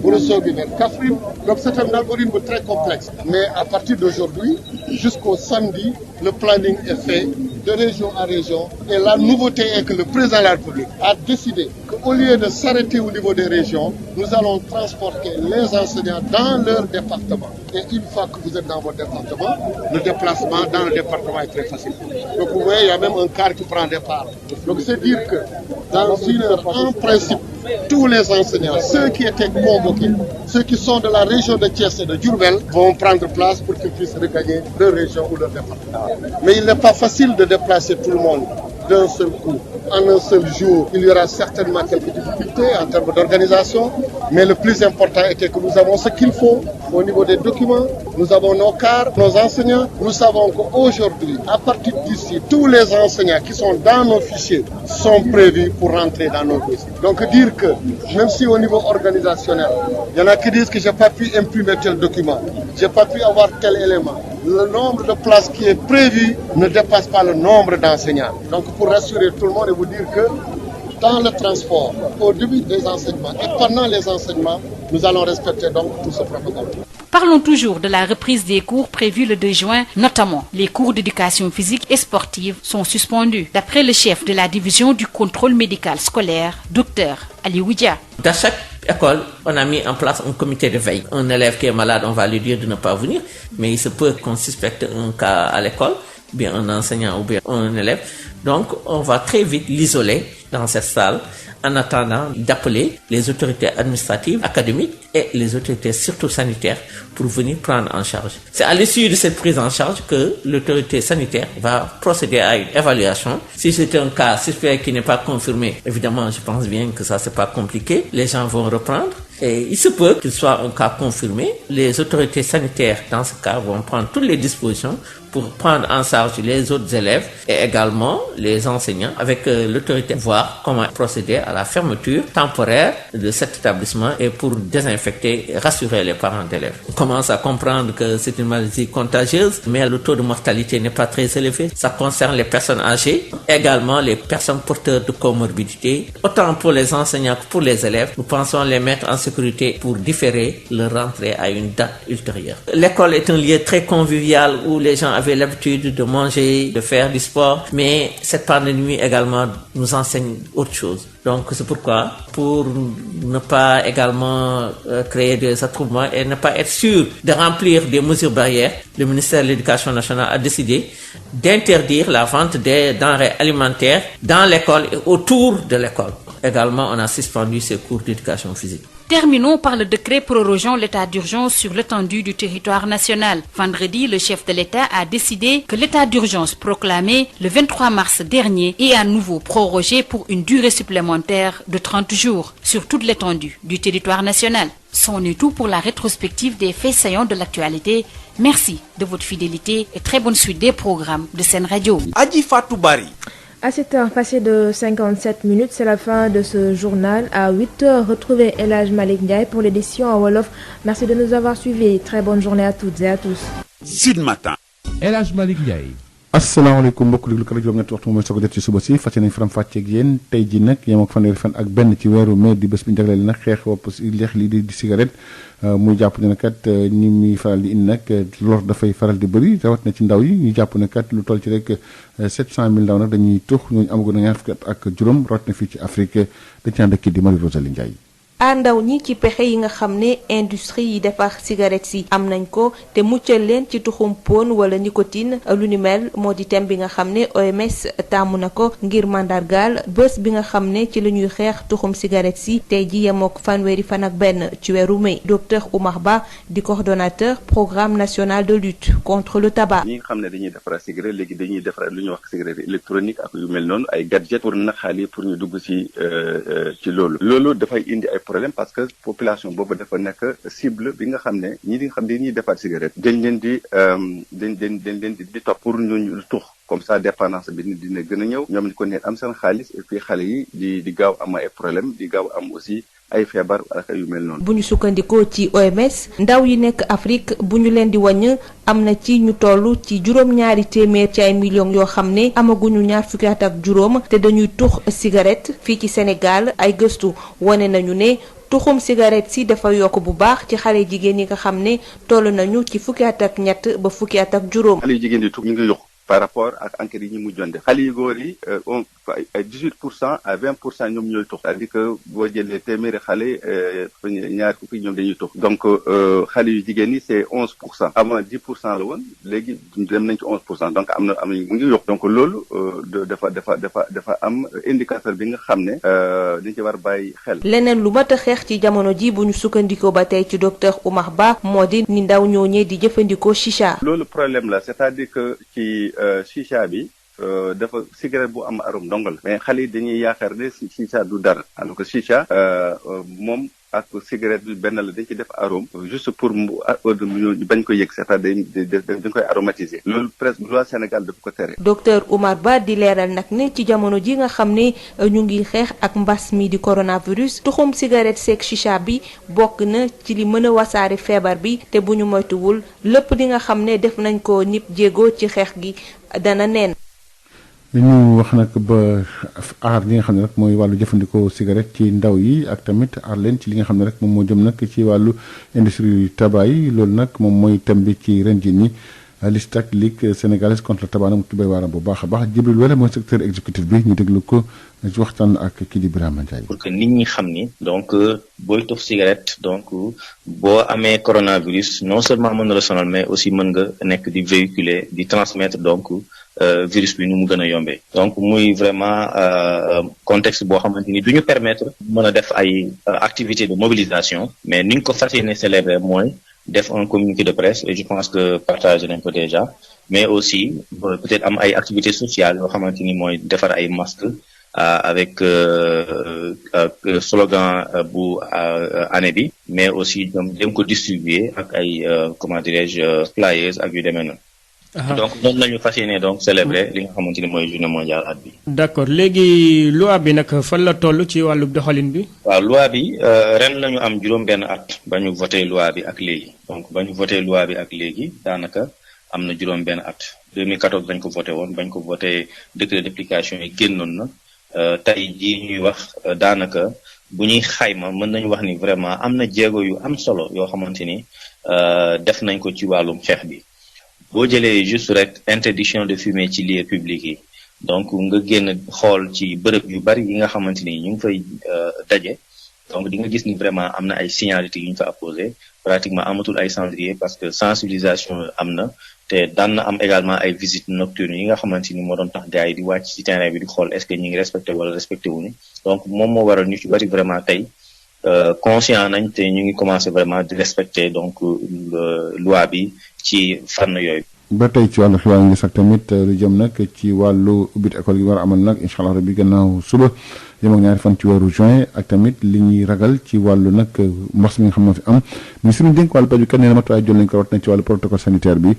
Ourossogui vers Kaffrine. Donc c'est un algorithme très complexe. Mais à partir d'aujourd'hui, jusqu'au samedi, le planning est fait de région à région. Et la nouveauté est que le président de la République a décidé qu'au lieu de s'arrêter au niveau des régions, nous allons transporter les enseignants dans leur département. Et une fois que vous êtes dans votre département, le déplacement dans le département est très facile. Donc vous voyez, il y a même un car qui prend départ. Donc c'est dire que dans une heure, en principe, tous les enseignants, ceux qui étaient convoqués, ceux qui sont de la région de Thiès et de Diourbel, vont prendre place pour qu'ils puissent regagner leur région ou leur département. Mais il n'est pas facile de déplacer tout le monde d'un seul coup. En un seul jour, il y aura certainement quelques difficultés en termes d'organisation, mais le plus important était que nous avons ce qu'il faut au niveau des documents, nous avons nos cars, nos enseignants, nous savons qu'aujourd'hui, à partir d'ici, tous les enseignants qui sont dans nos fichiers sont prévus pour rentrer dans nos dossiers. Donc dire que, même si au niveau organisationnel, il y en a qui disent que je n'ai pas pu imprimer tel document, je n'ai pas pu avoir tel élément, le nombre de places qui est prévu ne dépasse pas le nombre d'enseignants. Donc pour rassurer tout le monde et vous dire que dans le transport, au début des enseignements et pendant les enseignements, nous allons respecter donc tout ce protocole. Parlons toujours de la reprise des cours prévus le 2 juin, notamment les cours d'éducation physique et sportive sont suspendus. D'après le chef de la division du contrôle médical scolaire, Dr Aliou Dia. Dans chaque école, on a mis en place un comité de veille. Un élève qui est malade, on va lui dire de ne pas venir, mais il se peut qu'on suspecte un cas à l'école, bien un enseignant ou bien un élève. Donc, on va très vite l'isoler dans cette salle en attendant d'appeler les autorités administratives, académiques et les autorités surtout sanitaires pour venir prendre en charge. C'est à l'issue de cette prise en charge que l'autorité sanitaire va procéder à une évaluation. Si c'est un cas suspect qui n'est pas confirmé, évidemment, je pense bien que ça c'est pas compliqué. Les gens vont reprendre. Et il se peut qu'il soit un cas confirmé. Les autorités sanitaires, dans ce cas, vont prendre toutes les dispositions pour prendre en charge les autres élèves et également les enseignants avec l'autorité, voir comment procéder à la fermeture temporaire de cet établissement et pour désinfecter et rassurer les parents d'élèves. On commence à comprendre que c'est une maladie contagieuse, mais le taux de mortalité n'est pas très élevé. Ça concerne les personnes âgées, également les personnes porteuses de comorbidité. Autant pour les enseignants que pour les élèves, nous pensons les mettre en sécurité pour différer leur rentrée à une date ultérieure. L'école est un lieu très convivial où les gens avaient l'habitude de manger, de faire du sport, mais cette pandémie également nous enseigne autre chose. Donc c'est pourquoi, pour ne pas également créer des attroupements et ne pas être sûr de remplir des mesures barrières, le ministère de l'Éducation nationale a décidé d'interdire la vente des denrées alimentaires dans l'école et autour de l'école. Également, on a suspendu ces cours d'éducation physique. Terminons par le décret prorogeant l'état d'urgence sur l'étendue du territoire national. Vendredi, le chef de l'État a décidé que l'état d'urgence proclamé le 23 mars dernier est à nouveau prorogé pour une durée supplémentaire de 30 jours sur toute l'étendue du territoire national. C'en est tout pour la rétrospective des faits saillants de l'actualité. Merci de votre fidélité et très bonne suite des programmes de Sen Radio. Adji Fatou Bari. À 7h passé de 57 minutes, c'est la fin de ce journal. À 8h, retrouvez El Hadj Malick Ndiaye pour l'édition en Wolof. Merci de nous avoir suivis. Très bonne journée à toutes et à tous. Sud Matin. El Hadj Malick Ndiaye. asalaamaaleykum mbokk déglu kala juróom-ñetti waxtu mooy soog a jot ci suba si fàtte nañ faram fàcceeg yéen tey ji nag yem ak fanweeri fan ak benn ci weeru mai di bés bi jagleel nag xeex wopp leex lii di cigarette muy jàpp ne kat ñi muy faral di indi nag lor dafay faral di bëri rawat na ci ndaw yi ñu jàpp ne kat lu toll ci rek 700 000 ndaw nag dañuy tux ñooñu amagu na ñaar fukki at ak juróom rawat na fii ci Afrique dañ ci ànd ak kii di Marie Rosalie Ndiaye. àndaw ñi ci pexe yi nga xam ne industrie yi defar cigarette yi am nañ ko te muccal leen ci tuxum pon wala nicotine lu ni mel moo di thème bi nga xam ne OMS tàmm na ko ngir mandargaal bés bi nga xam ne ci la ñuy xeex tuxum cigarette yi tey ji yemook fanweeri fan ak benn ci weeru mai. Docteur Oumar Ba di coordonnateur programme national de lutte contre le tabac. ñi nga xam ne dañuy defar cigarette léegi dañuy defar lu ñuy wax cigarette électronique ak yu mel noonu ay gadget pour naxaale pour ñu dugg ci loolu dafay indi ay problème parce que population boobu dafa nekk cible bi nga xam ne ñi nga xam ne dañuy defar cigarette dañ leen di topp pour ñu tux comme ça dépendance bi dina gën a ñëw ñoom ni ko ne am seen xaalis et puis xale yi di gaaw am ay problème di gaaw am aussi ay feebar ak yu mel noonu. bu ñu sukkandikoo ci OMS ndaw yi nekk Afrique bu ñu leen di wàññ am na ci ñu toll ci juróom-ñaari téeméer ci ay millions yoo xam ne amaguñu ñaar fukki at ak juróom te dañuy tux cigarette fii ci Sénégal ay gëstu wane nañu ne tuxum cigarette si dafa yokk bu baax ci xale jigéen yi nga xam ne toll nañu ci fukki at ak ñett ba fukki at ak juróom. xale yu jigéen di tux ñu ngi yokk par rapport ak enquête yi ñu mujjoon def xale yu góor yi ay 18% à 20% ñoom ñooy tux c'est-à-dire que boo jëlee téeméeri xale ñaar fukki ñoom dañuy tux donc xale yu jigéen ñi c'est 11% avant 10% la woon léegi dem nañ ci 11% donc am na mu ngi yokk donc loolu dafa am indicateur bi nga xam ne dañ ci war bàyyi xel. leneen lu mat a xeex ci jamono ji bu ñu sukkandikoo ba tey ci docteur Oumar Ba moo di ni ndaw ñooñee di jëfandikoo chicha. loolu problème la c'est-à-dire que ci chicha bi dafa cigarette bu am arôme dong la mais xale yi dañuy yaakaar ne chicha du dara alors que chicha moom ak cigarette bi benn la dañ ci def arôme juste pour mu bañ ko yëg c'est-à-dire dañ koy aromatiser loolu presque loi Sénégal dafa ko tere. docteur Oumar Ba di leeral nag ne ci jamono ji nga xam ne ñu ngi xeex ak mbas mi di coronavirus tuxum cigarette seeg chicha bi bokk na ci li mën a wasaare feebar bi te bu ñu moytuwul lépp li nga xam ne def nañ ko nip jéego ci xeex gi dana neen. ñu wax nag ba aar li nga xam ne rek mooy wàllu jëfandikoo cigarette ci ndaw yi ak tamit aar leen ci li nga xam ne rek moom moo jëm nag ci wàllu industrie tabac yi loolu nag moom mooy thème bi ci ren jii nii liste ak ligue sénégalaise contre le tabac nag mu tuddee waaram bu baax a baax Djibril Wele mooy secrétaire exécutif bi ñu déglu ko ci waxtaan ak kii di Birama Ndiaye. pour que nit ñi xam ni donc booy tox cigarette donc boo amee coronavirus non seulement mën na la sonal mais aussi mën nga nekk di véhiculer di transmettre donc. Virus bi nu mu gën a yombee donc muy vraiment contexte boo xamante ni du ñu permettre mën a def ay activités de mobilisation mais ni ñu ko fas yéene célébrer mooy def un communiqué de presse et je pense que partagé nañ ko déjà mais aussi peut-être am ay activités sociales yoo xamante ni mooy defar ay masques avec slogan bu année bi mais aussi ñoom dem ko distribuer ak ay comment dirais-je flyers ak yu demee noonu. donc noonu lañu fas yéene donc célébrer li nga xamante ni mooy journée mondiale at bi. d'accord léegi loi bi nag fan la toll ci wàllu doxalin bi. waaw loi bi ren la ñu am juróom-benn at ba ñu voté loi bi ak léegi donc ba ñu voté loi bi ak léegi daanaka am na juróom-benn at 2014 dañ ko voté woon bañ ko voté décret d'application yi génnoon na tey jii ñuy wax daanaka bu ñuy xayma mën nañu wax ni vraiment am na jéego yu am solo yoo xamante ni def nañ ko ci wàllum xeex bi. boo jëlee juste rek interdiction de fumer ci lieux publics yi donc nga génn xool ci bërëb yu bari yi nga xamante ni ñu ngi fay daje donc di nga gis ni vraiment am na ay signalités yu ñu fa apposé pratiquement amatul ay cendrier parce que sensibilisation am na te daan na am également ay visites nocturnes yi nga xamante ni moo doon tax gars yi di wàcc ci terrain bi di xool est-ce que ñu ngi respecté wala respecté wuñu donc moom moo waral ñu ci bari vraiment tey conscient nañ te ñu ngi commencé vraiment di respecter donc loi bi ci fànn yooyu. ba tey ci wàllu xibaar ngi sax tamit lu jëm nag ci wàllu ubbit école yi war a amal nag incha allah rabbi gannaaw suba jëm ak ñaari fan ci weeru juin ak tamit li ñuy ragal ci wàllu nag mbas mi nga xam ne fi am ministre bi dénk wàllu paju kat nee na matuwaay jël nañ ko wat na ci wàllu protocole sanitaire bi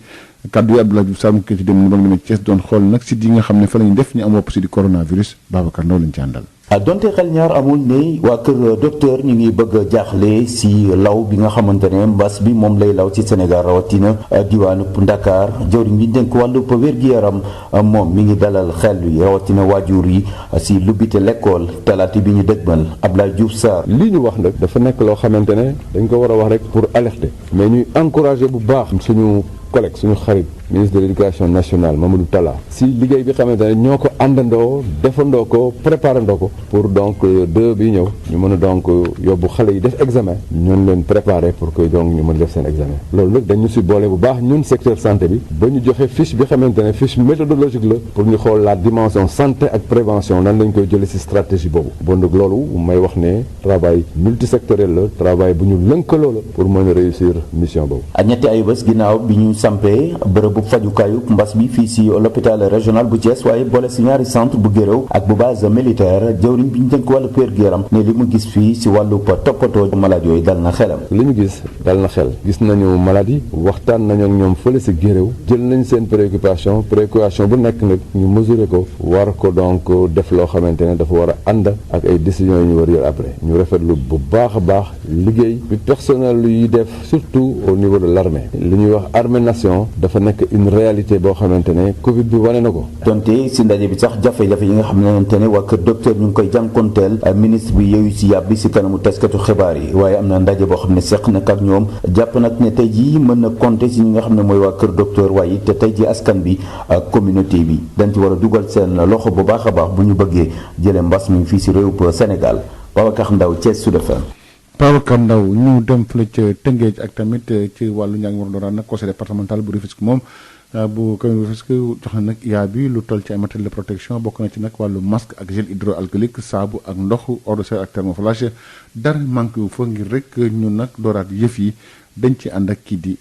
kaddu yi Abdoulaye Diouf Sarr mu ko ci dem ni ba mu demee Thiès doon xool nag site yi nga xam ne fa la ñu def ñu am wopp si di coronavirus Babacar Ndaw lañ ci àndal. donte xel ñaar amul ne waa kër docteur ñu ngi bëgg a jaaxle si law bi nga xamante ne mbas bi moom lay law ci Sénégal rawatina diwaanu Ndakaar jawriñ bi dénk wàllu wér-gi-yaram moom mi ngi dalal xel yi rawatina waajur yi si lubbite l'école talaati bi ñu dëgmal Abdoulaye Diouf Sarr. li ñu wax nag dafa nekk loo xamante ne dañ ko war a wax rek pour alerter mais ñuy encourager bu baax suñu collègue suñu xarit ministre de l'éducation nationale Mamadou Talla si liggéey bi xamante ne ñoo ko àndandoo defandoo ko préparandoo ko pour donc deux bi ñëw ñu mën a donc yóbbu xale yi def examen ñun leen préparer pour que donc ñu mën a def seen examen loolu nag dañu si boole bu baax ñun secteur santé bi ba ñu joxe fiche bi xamante ne fiche méthodologique la pour ñu xool la dimension santé ak prévention nan lañ koy jëlee si stratégie boobu bon nag loolu may wax ne travail multisectoriel la travail bu ñu lënkaloo la pour mën a réussir mission boobu. ak ñetti ay bés ginnaaw bi ñu sampee bërëbu fajukaayu mbas bi fii si l'hôpital régional bu Thiès waaye boole si ñaari centre bu Guéréo ak bu base militaire jawriñ bi ñu dénk wàllu wér-gu-yaram ne li mu gis fii si wàllu toppatoo malade yooyu dal na xelam. li ñu gis dal na xel gis nañu malade yi waxtaan nañu ak ñoom fële si Guéréo jël nañ seen préoccupation bu nekk nag ñu mesurer ko war ko donc def loo xamante ne dafa war a ànd ak ay décisions yi ñu war a yor après ñu rafetlu bu baax a baax liggéey bi personnel yi def surtout au niveau de l'armée li ñuy wax armée nation dafa nekk une réalité boo xamante ne Covid bi wane na ko. donte si ndaje bi sax jafe-jafe yi nga xamante ne waa kër docteur ñu ngi koy jànkonteel ministre bi yooyu si yàbbi si kanamu taskatu xibaar yi waaye am na ndaje boo xam ne seq na ak ñoom jàpp nag ne tey jii mën na compter si ñi nga xam ne mooy waa kër docteur waaye te tey jii askan bi ak communauté bi dañ ci war a dugal seen loxo bu baax a baax bu ñu bëggee jëlee mbas mi fii si réew Sénégal Babacar Ndaw Thiès Sud FM. Babacar Ndaw ñu dem fële ca Tëngéej ak tamit ci wàllu njàng war dooraan nag conseil départemental bu Rufisque moom bu commune Rufisque jox na nag yaa bi lu toll ci ay matériel de protection bokk na ci nag wàllu masque ak gel hydroalcoolique saabu ak ndox eau de Javel ak thermoflash dara manqué wu fa ngir rek ñu nag dooraat yëf yi dañ ci ànd ak kii di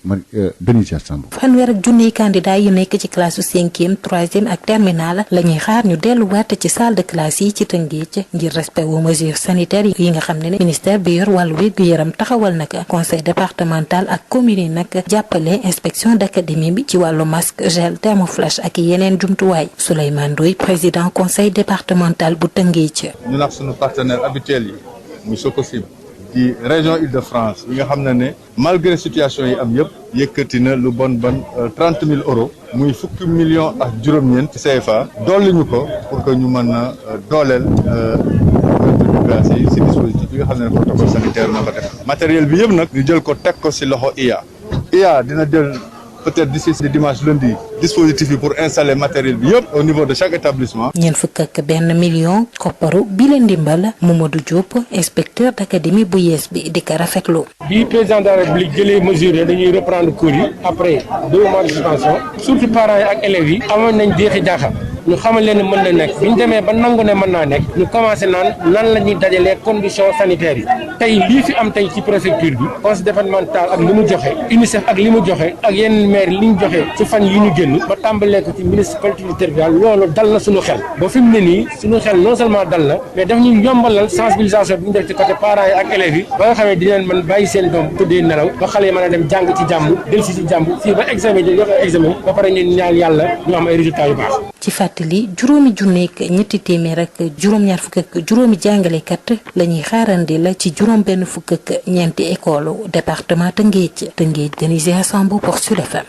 Denisia Samb. fanweer ak junniy candidat yu nekk ci classe 5e 3e ak terminale la ñuy xaar ñu delluwaat ci salle de classe yi ci Tëngéej ngir respect aux mesures sanitaires yi nga xam ne ministère bi yor wàllu wér gu yaram taxawal nag conseil départemental ak commune yi nag jàppale inspection d'académie bi ci wàllu masque gel thermoflash ak yeneen jumtuwaay Souleymane Ndoye président conseil départemental bu Tëngéej. ñu nag sunu partenaire habituel yi muy Sococim di région Île-de-France yi nga xam ne malgré situation yi am yëpp yëkkati na lu bon 30 000 euros muy fukki millions ak juróom-ñeent CFA dolli ñu ko pour que ñu mën a dooleel si dispositif bi nga xam ne protocole sanitaire na ko def matériel bi yëpp nag ñu jël ko teg ko si loxo IA dina jël peut-être d'ici dimanche lundi dispositif yi pour installer matériel bi yëpp au niveau de chaque établissement. ñeent fukk ak benn million kopparu bi leen ndimbal Mamadou Diop inspecteur d'académie bu yees bi di ko rafetlu. bi président de la République jëlee mesure dañuy reprendre cours yi après 2 mois de suspension surtout parents yi ak élèves yi amoon nañ jeexi jaaxal ñu xamal leen ne mën na nekk bi ñu demee ba nangu ne mën naa nekk ñu commencé naan nan la ñuy dajalee conditions sanitaires yi tey lii fi am tey ci préfecture bi conseil départemental ak li mu joxe UNICEF ak li mu joxe ak yenn maire li ñu joxe ci fan yi ñu génn ba tàmbalee ko ci ministre collectivité territoriale loolu dal na suñu xel ba fi mu ne nii suñu xel non seulement dal na mais daf ñu yombalal sensibilisation bi ñu def ci côté parents yi ak élèves yi ba nga xam ne dinañ mën bàyyi seen doom tëddee nelaw ba xale yi mën a dem jàng ci jàmm del si ci jàmm fii ba examen di joxe examen ba pare ñu ñaan yàlla ñu am ay résultats yu baax. ci fàttali juróomi junneek ñetti téeméer ak juróom-ñaar fukk ak juróomi jàngalekat la ñuy xaarandi la ci juróom benn fukk ak ñeenti école département Tëngéej Denisia Samb pour Sud FM.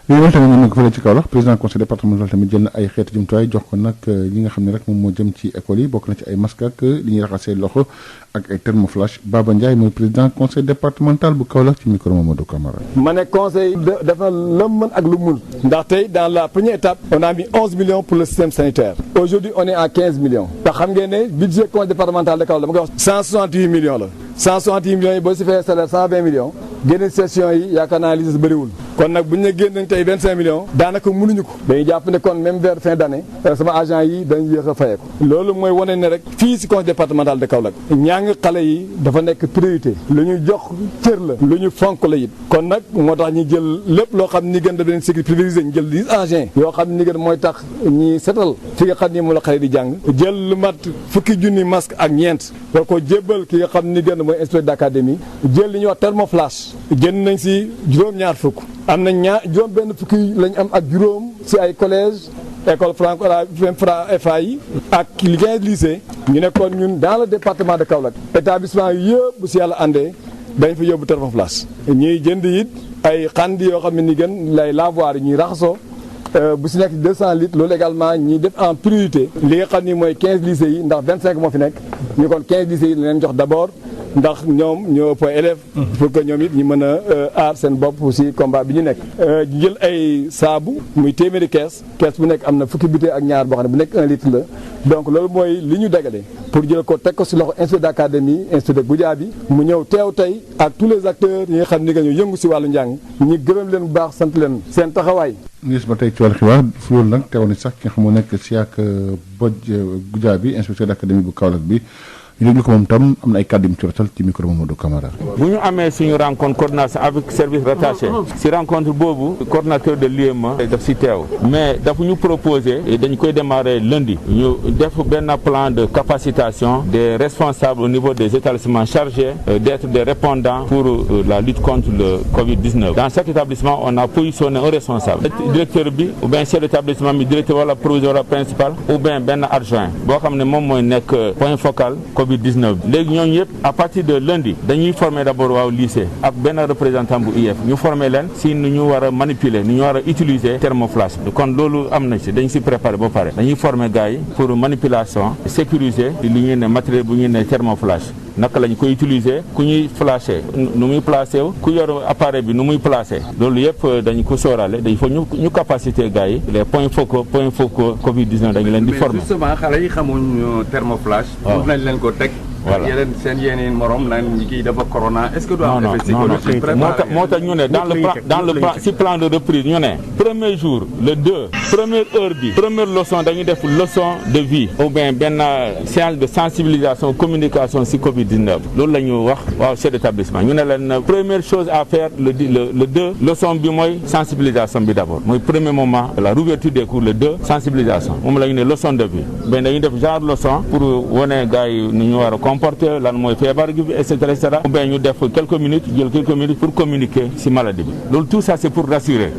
li ñu tamit ñu ko fële ci Kaolack président conseil départemental tamit jël na ay xeetu jumtuwaay jox ko nag ñi nga xam ne rek moom moo jëm ci école yi bokk na ci ay masque ak li ñuy raxasee loxo ak ay thermoflash Baba Ndiaye mooy président conseil départemental bu Kaolack ci micro Mamadou Camara. ma ne conseil dafa la mën ak lu mun ndax tey dans la première étape on a mis 11 millions pour le système sanitaire aujourd'hui on est à 15 millions ndax xam ngeen ne budget conseil départemental de Kaolack dama koy wax 168 millions la 168 millions yi boo si fee salaire 120 millions génne session yi yaakaar naa li des bëriwul kon nag bu ñu ne génn tey 25 millions daanaka mënuñu ko dañuy jàpp ne kon même vers fin d'année sama agent yi dañu yéex a fayee ko loolu mooy wane ne rek fii si conseil départemental de Kaolack ñaangi xale yi dafa nekk priorité lu ñu jox cër la lu ñu fonk la it kon nag moo tax ñu jël lépp loo xam ni gën da leen sécurité privilégié ñu jël 10 agents yoo xam ni gën mooy tax ñi setal fi nga xam ni moom la xale di jàng jël lu mat fukki junni masque ak ñeent war ko jébbal ki nga xam ni gën mooy inspecteur d'académie jël li ñuy wax thermoflash jënd nañ si juróom-ñaar fukk am na juróom benn fukki lañ am ak juróom si ay collège école franco FA yi ak 15 lycée ñu nekkoon ñun dans le département de Kaolack établissement yi yëpp bu si yàlla àndee dañ fa yóbbu thermoflash ñuy jënd it ay xandi yoo xam ne ni gën lay lavoir yi ñuy raxasoo bu si nekk 200 litres loolu également ñi def en priorité li nga xam ni mooy 15 lycées yi ndax 25 moo fi nekk ñu kon 15 lycées yi leen jox d'abord ndax ñoom ñoo ëpp élèves pour que ñoom it ñu mën a aar seen bopp aussi combat bi ñu nekk ñu jël ay saabu muy téeméeri kees bu nekk am na fukki butéel ak ñaar boo xam ne bu nekk 1 litre la donc loolu mooy li ñu dagale pour jël ko teg ko si loxo inspecteur d'académie inspecteur Goudiaby mu ñëw teew tey ak tous les acteurs yi nga xam ni nga ñu yëngu si wàllu njàng ñi gërëm leen bu baax sant leen seen taxawaay. ñu gis ba tey ci wàllu xibaar loolu nag teewoon na sax ki nga xam moo nekk si ak Goudiaby inspecteur d'académie bu Kaolack bi. ñu déglu ko moom tam am na ay kàddu yu mu ci rotal ci micro Mamadou Camara. bu ñu amee suñu rencontre coordination avec service rattaché si rencontre boobu coordinateur de l'UEMA daf si teew mais dafa ñu proposer dañ koy démarrer lundi ñu def benn plan de capacitation des responsables au niveau des établissements chargés d'être des répondants pour la lutte contre le Covid-19. Dans chaque établissement on a positionné un responsable directeur bi ou bien chef d'établissement bi directeur wala proviseur wala principal ou bien benn adjoint boo xam ne moom mooy nekk point focal Covid-19 léegi ñooñu yëpp à partir de lundi dañuy former d'abord waaw lycée ak benn représentant bu IEF ñu former leen si nu ñu war a manipuler nu ñu war a utiliser thermoflash kon loolu am na si dañ si préparer ba pare dañuy former gars yi pour manipulation sécuriser li ñuy ne matériel bu ñuy ne thermoflash naka lañ koy utiliser ku ñuy flasher nu muy placé wu ku yor appareil bi nu muy placé loolu yëpp dañ ko sóoraale dañ fa ñu capacité gars yi les points focaux Covid-19 dañu leen di former. mais justement xale yi xamuñ thermoflash. waaw nañ leen ko teg voilà yeneen seen yeneen morom naan ñi kii dafa corona est-ce que du am effet psychologique moo tax ñu ne dans le plan de reprise ñu ne premier jour le 2 première heure bi première leçon dañuy def leçon de vie ou bien benn séance de sensibilisation communication ci Covid-19 loolu la ñu wax waaw chef d'établissement ñu ne leen première chose à faire le 2 leçon bi mooy sensibilisation bi d'abord mooy premier moment de la rouverture des cours le 2 sensibilisation moom la ñu ne leçon de vie ben dañuy def genre leçon pour wane gars yi nu ñu war a comporter lan mooy feebar gi et cetera ou bien ñu def quelques minutes pour communiquer ci maladie bi loolu tout ça c'est pour rassurer.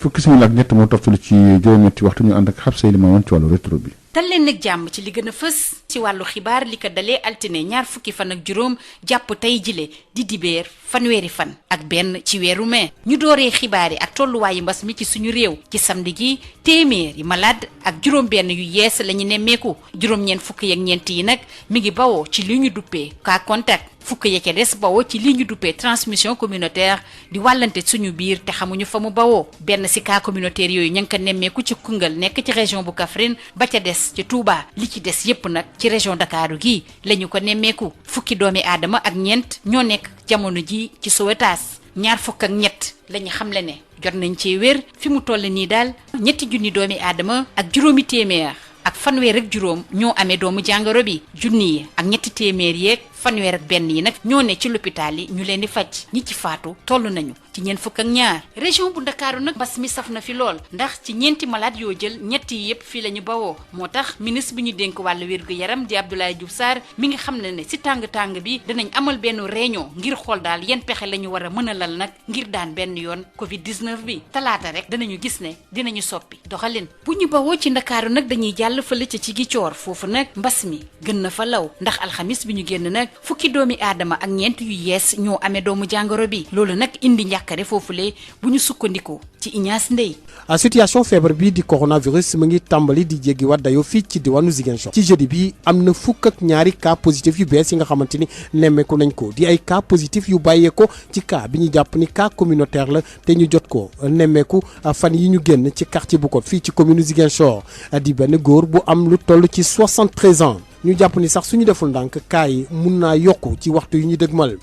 fukki simili ak ñett moo toftalu ci juróom-ñetti waxtu ñu ànd ak xab say li ma woon ci wàllu rétro bi. dal leen nag jàmm ci li gën a fës ci wàllu xibaar li ko dalee altine ñaar fukki fan ak juróom jàpp tey jile di dibeer fanweeri fan ak benn ci weeru mai ñu dooree xibaar yi ak tolluwaayu mbas mi ci suñu réew ci samedi gi téeméeri malade ak juróom benn yu yees la ñu nemmeeku juróom-ñeent fukki ak ñeent yi nag mi ngi bawoo ci li ñu duppee cas contact fukk ya ca des bawoo ci li ñu duppee transmission communautaire di wàllante suñu biir te xamuñu fa mu bawoo benn si cas communautaire yooyu ña ngi ko nemmeeku ci Koungheul nekk ci région bu Kaffrine ba ca des ci Touba li ci des yépp nag ci région Dakar gi la ñu ko nemmeeku fukki doomi aadama ak ñeent ñoo nekk jamono ji ci Sowetaas ñaar fukk ak ñett la ñu xamle ne jot nañ cee wér fi mu toll nii daal ñetti junni doomi aadama ak juróomi téeméer ak fanweer ak juróom ñoo amee doomu jàngoro bi junni yi ak ñetti téeméer yeeg fanweer ak benn yi nag ñoo ne ci l'hôpital yi ñu leen di faj ñi ci faatu toll nañu ci ñeent fukk ak ñaar région bu Ndakaaru nag mbas mi saf na fi lool ndax ci ñeenti malade yoo jël ñetti yi yépp fii la ñu bawoo moo tax ministre bi ñu dénk wàllu wér-gu-yaram di Abdoulaye Diouf Sarr mi ngi xam ne si tàng-tàng bi dinañ amal benn réunion ngir xool daal yan pexe la ñu war a mën a lal nag ngir daan benn yoon Covid-19 bi talaata rek danañu gis ne dinañu soppi doxalin bu ñu bawoo ci Ndakaaru nag dañuy jàll fële ca ci Ziguinchor foofu nag mbas mi gën na fa law ndax alxamis bi ñu génn nag fukki doomi aadama ak ñeent yu yees ñoo amee doomu jàngoro bi loolu nag indi njàkkare foofule bu ñu sukkandikoo ci Ignace Ndeye. a situation feebar bi di coronavirus mu ngi tàmbali di jéggi wat dayoo fii ci diwaanu Ziguinchor ci jeudi bi am na fukk ak ñaari cas positif yu bees yi nga xamante ni nemmeeku nañ ko di ay cas positif yu bàyyeeko ci cas bi ñu jàpp ni cas communautaire la te ñu jot ko nemmeeku fan yi ñu génn ci quartier bu ko fii ci commune Ziguinchor di benn góor bu am lu toll ci 73 ans. ñu jàpp ni sax suñu deful ndànk cas yi mun naa yokku ci waxtu yu ñu dëgmal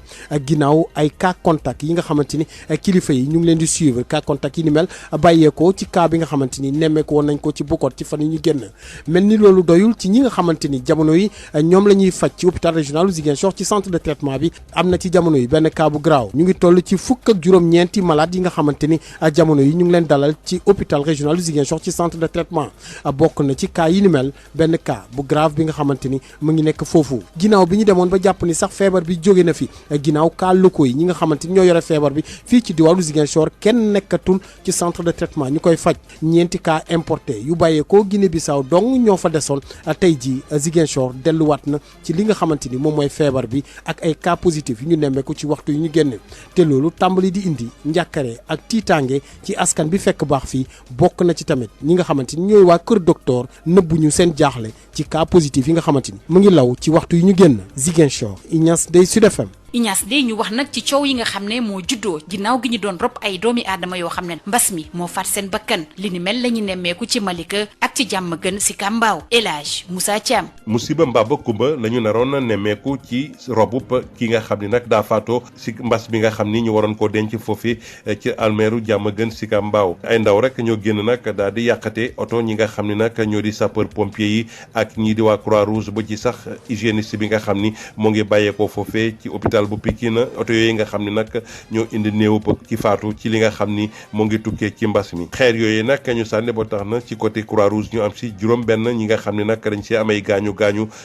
ginnaaw ay cas contact yi nga xamante ni kilifa yi ñu ngi leen di suivre cas contact yi ni mel bàyyeekoo ci cas bi nga xamante ni nemmeeku woon nañ ko ci Bukot ci fan yi ñu génn mel ni loolu doyul ci ñi nga xamante ni jamono yi ñoom la ñuy faj ci hôpital régional Ziguinchor ci centre de traitement bi am na ci jamono yi benn cas bu graaw ñu ngi toll ci fukk ak juróom-ñeenti malade yi nga xamante ni jamono yi ñu ngi leen dalal ci hôpital régional Ziguinchor ci centre de traitement bokk na ci cas yi ni mel benn cas bu grave bi nga xamante ni mu ngi nekk foofu ginnaaw bi ñu demoon ba jàpp ni sax feebar bi jóge na fi ginnaaw cas locaux yi ñi nga xamante ni ñoo yore feebar bi fii ci diwaanu Ziguinchor kenn nekkatul ci centre de traitement ñu koy faj ñeenti cas importé yu bàyyeekoo Guinée Bissau dong ñoo fa desoon tey ji Ziguinchor delluwaat na ci li nga xamante ni moom mooy feebar bi ak ay cas positif yu ñu nemmeeku ci waxtu yu ñu génne te loolu tàmbali di indi njàkkare ak tiitaange ci askan bi fekk baax fii bokk na ci tamit ñi nga xamante ni ñooy waa kër docteur nëbbuñu seen jaaxle ci cas positif yi nga xamante ni mu ngi law ci waxtu yu ñu génn Ziguinchor Ignace Ndeye Sud FM. Ignace Ndeye ñu wax nag ci coow yi nga xam ne moo juddoo ginnaaw gi ñu doon rob ay doomi aadama yoo xam ne mbas mi moo faat seen bakkan li ni mel la ñu nemmeeku ci Malika ak ci Diamaguène si Kambaaw El Hadj Moussa Thiam. musiba mbaaba kumba la ñu naroon nemmeeku ci robub ki nga xam ni nag daa faatoo si mbas bi nga xam ni ñu waroon koo denc foofu ci almeeru Diamaguène si Kambaaw ay ndaw rek ñoo génn nag daal di yàqate oto ñi nga xam ni nag ñoo di sapeur pompier yi ak ñii di waa Croix Rouge ba ci sax hygiéniste bi nga xam ni moo ngi bàyyeekoo foofee ci hôpital bu Pikine oto yooyu nga xam ni nag ñoo indi néew ci faatu ci li nga xam ni moo ngi tukkee ci mbas mi xeer yooyu nag ñu sànni ba tax na ci côté Croix Rouge ñu am si juróom benn ñi nga xam ni nag dañ see amay gaañu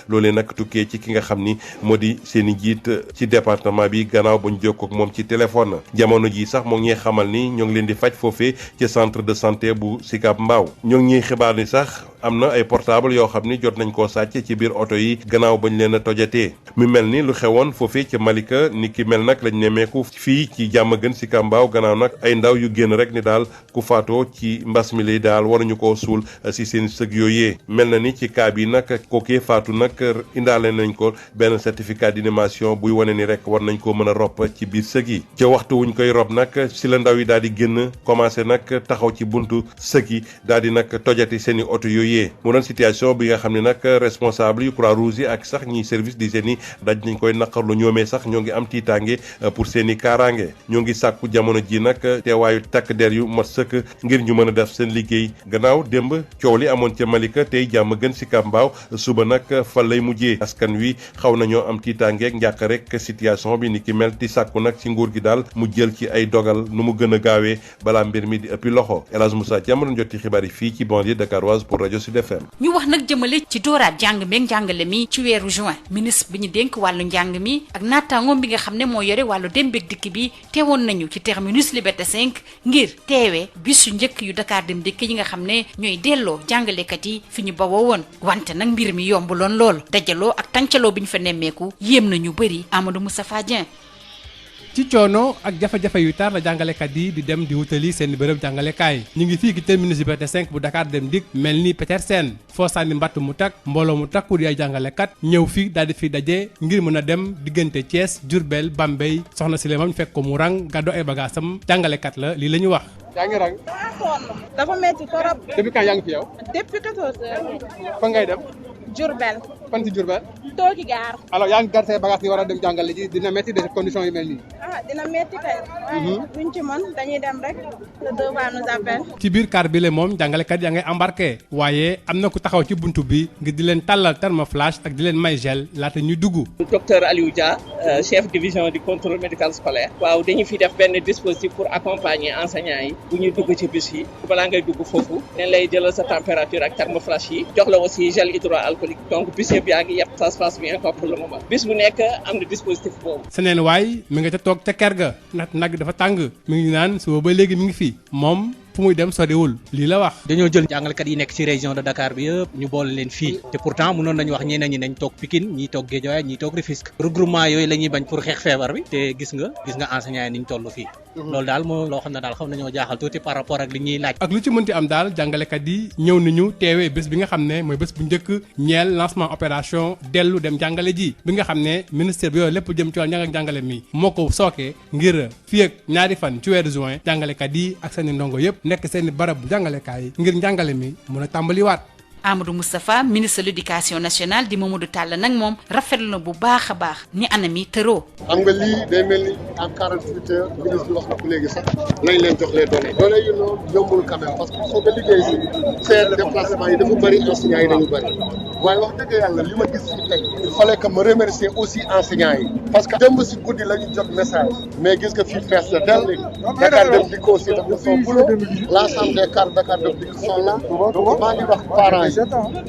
loolee nag tukkee ci ki nga xam ni moo di seen i jiit ci département bi gannaaw ba ñu jokkoo ak moom ci téléphone jamono ji sax moo ngi xamal ni ñoo ngi leen di faj foofee ci centre de santé bu Sicap Mbao ñoo ngi ñuy xibaar ni sax am na ay portable yoo xam ni jot nañ koo sàcc ci biir oto yi gannaaw bañ leen a tojatee mu mel ni lu xewoon foofee ci Malika ni ki mel nag lañ nemmeeku fii ci Diamaguène si Kambaaw gannaaw nag ay ndaw yu génn rek ni daal ku faatoo ci mbas mi lay daal waruñu koo suul si seen sëg yooyee mel na ni ci cas bi nag kookee faatu nag indaale nañ ko benn certificat d'inhumation buy wane ni rek war nañ koo mën a rob ci biir sëg yi ca waxtu wuñ koy rob nag si la ndaw yi daal di génn commencé nag taxaw ci buntu sëg yi daal di nag tojati seen i oto yooyu yooyee mu doon situation bi nga xam ne nag responsable yu Croix-Rouge yi ak sax ñi service d'hygiène yi daj nañ koy naqarlu ñoomee sax ñoo ngi am tiitaange pour seeni kaaraange ñoo ngi sàkku jamono ji nag teewaayu takk der yu mat sëkk ngir ñu mën a def seen liggéey gannaaw démb coow li amoon ca Malika tey jàmm gën si Kambaaw suba nag fan lay mujjee askan wi xaw nañoo am tiitaangeeg njàq rek situation bi ni ki mel ti sàkku nag ci nguur gi daal mu jël ci ay dogal nu mu gën a gaawee balaa mbir mi di ëppi loxo El Hadj Moussa Thiam doon jotti xibaar yi fii ci banlieue dakaroise pour rajo Sud FM. ñu wax nag jëmale ci dooraat jàng meeg njàngale mi ci weeru juin ministre bi ñu dénk wàllu njàng mi ak naataangoom bi nga xam ne moo yore wàllu dem beeg dikk bi teewoon nañu ci terminus Liberté 5 ngir teewee bis yu njëkk yu Dakar dem dikk yi nga xam ne ñooy delloo jàngalekat yi fi ñu bawoo woon wante nag mbir mi yomb lool dajaloo ak tàncaloo bi ñu fa nemmeeku yéem na ñu bëri Amadou Moustapha Dieng. ci coono ak jafe-jafe yu tar la jàngalekat yi di dem di wutali seen bërëb jàngalekaay ñu ngi fii ci terminus Liberté 5 bu Dakar dem dikk mel ni Petersen foo sànni mbatt mu tak mbooloo mu takku di ay jàngalekat ñëw fii daal di fi daje ngir mën a dem diggante Thiès Diourbel Bambey soxna si leen fekk ko mu rang gàddu ay bagaasam jàngalekat la lii la ñu wax. yaa ngi rang. dafa metti torop. depuis quand yaa ngi fi yow. depuis 14 heures. fan ngay dem. Diourbel. fan si Diourbel. Tooki gaar. alors yaa ngi gar say bagages yi war a dem jàngale ji dina metti de conditions yu mel nii. dina metti kay. waaye buñ ci mën dañuy dem rek. le devoir nous appelle. ci biir car bi le moom jàngalekat yaa ngay embarqué waaye am na ku taxaw ci buntu bi ngir di leen tàllal thermoflash ak di leen may gel laata ñuy dugg. docteur Aliou Dia chef division du contrôle médical scolaire. waaw dañu fi def benn dispositif pour accompagner enseignants yi. bu ñuy dugg ci bus yi. balaa ngay dugg foofu. dañ lay jëlal sa température ak thermoflash yi. jox la aussi gel hydroalcoolique. donc bus yëpp yaa ngi yëpp ça se passe bien quoi pour le moment. bis bu nekk am na dispositif boobu. seneen waay mi nga ca toog ca ker ga ndax nag dafa tàng mi ngi naan suba ba léegi mi ngi fi moom fu muy dem soriwul lii la wax. dañoo jël jàngalekat yi nekk ci région de Dakar bi yëpp ñu boole leen fii te pourtant mënoon nañu wax ñeneen ñi nañ toog Pikine ñii toog Guédiawaye ñii toog Rufisque regroupement yooyu la ñuy bañ pour xeex feebar bi te gis nga enseignants yi niñ toll fii. loolu daal moo loo xam ne daal xam nañoo jaaxal tuuti par rapport ak li ñuy laaj. ak lu ci mënti am daal jàngalekat yi ñëw nañu teewee bés bi nga xam ne mooy bés bu njëkk ñeel lancement opération dellu dem jàngale ji bi nga xam ne ministère bi yooyu lépp jëm ci wàllu njàng ak jàngale mi moo ko sookee ngir fii ak ñaari fan ci weeru juin jàngalekat yi ak seen i ndongo yëpp nekk seen i barab jàngalekaay ngir njàngale mi mën a tàmbaliwaat. Amadou Moustapha ministre de l'éducation nationale di Mamadou Tall nag moom rafetlu na bu baax a baax ni anam yi tëroo. xam nga lii day mel ni en 48 heures ministre bi wax na ko léegi sax nañ leen jox les données données yi noonu yombul quand même parce que soo ko liggéey si seen déplacement yi dafa bëri enseignants yi dañu bëri waaye wax dëgg yàlla li ma gis si tey il fallait que ma remercier aussi enseignants yi parce que démb si guddi la ñu jot message mais gis nga fii fees na del Dakar Dem Dikk aussi def na son boulot l'ensemble des cars Dakar Dem Dikk sont là donc maa ngi wax parents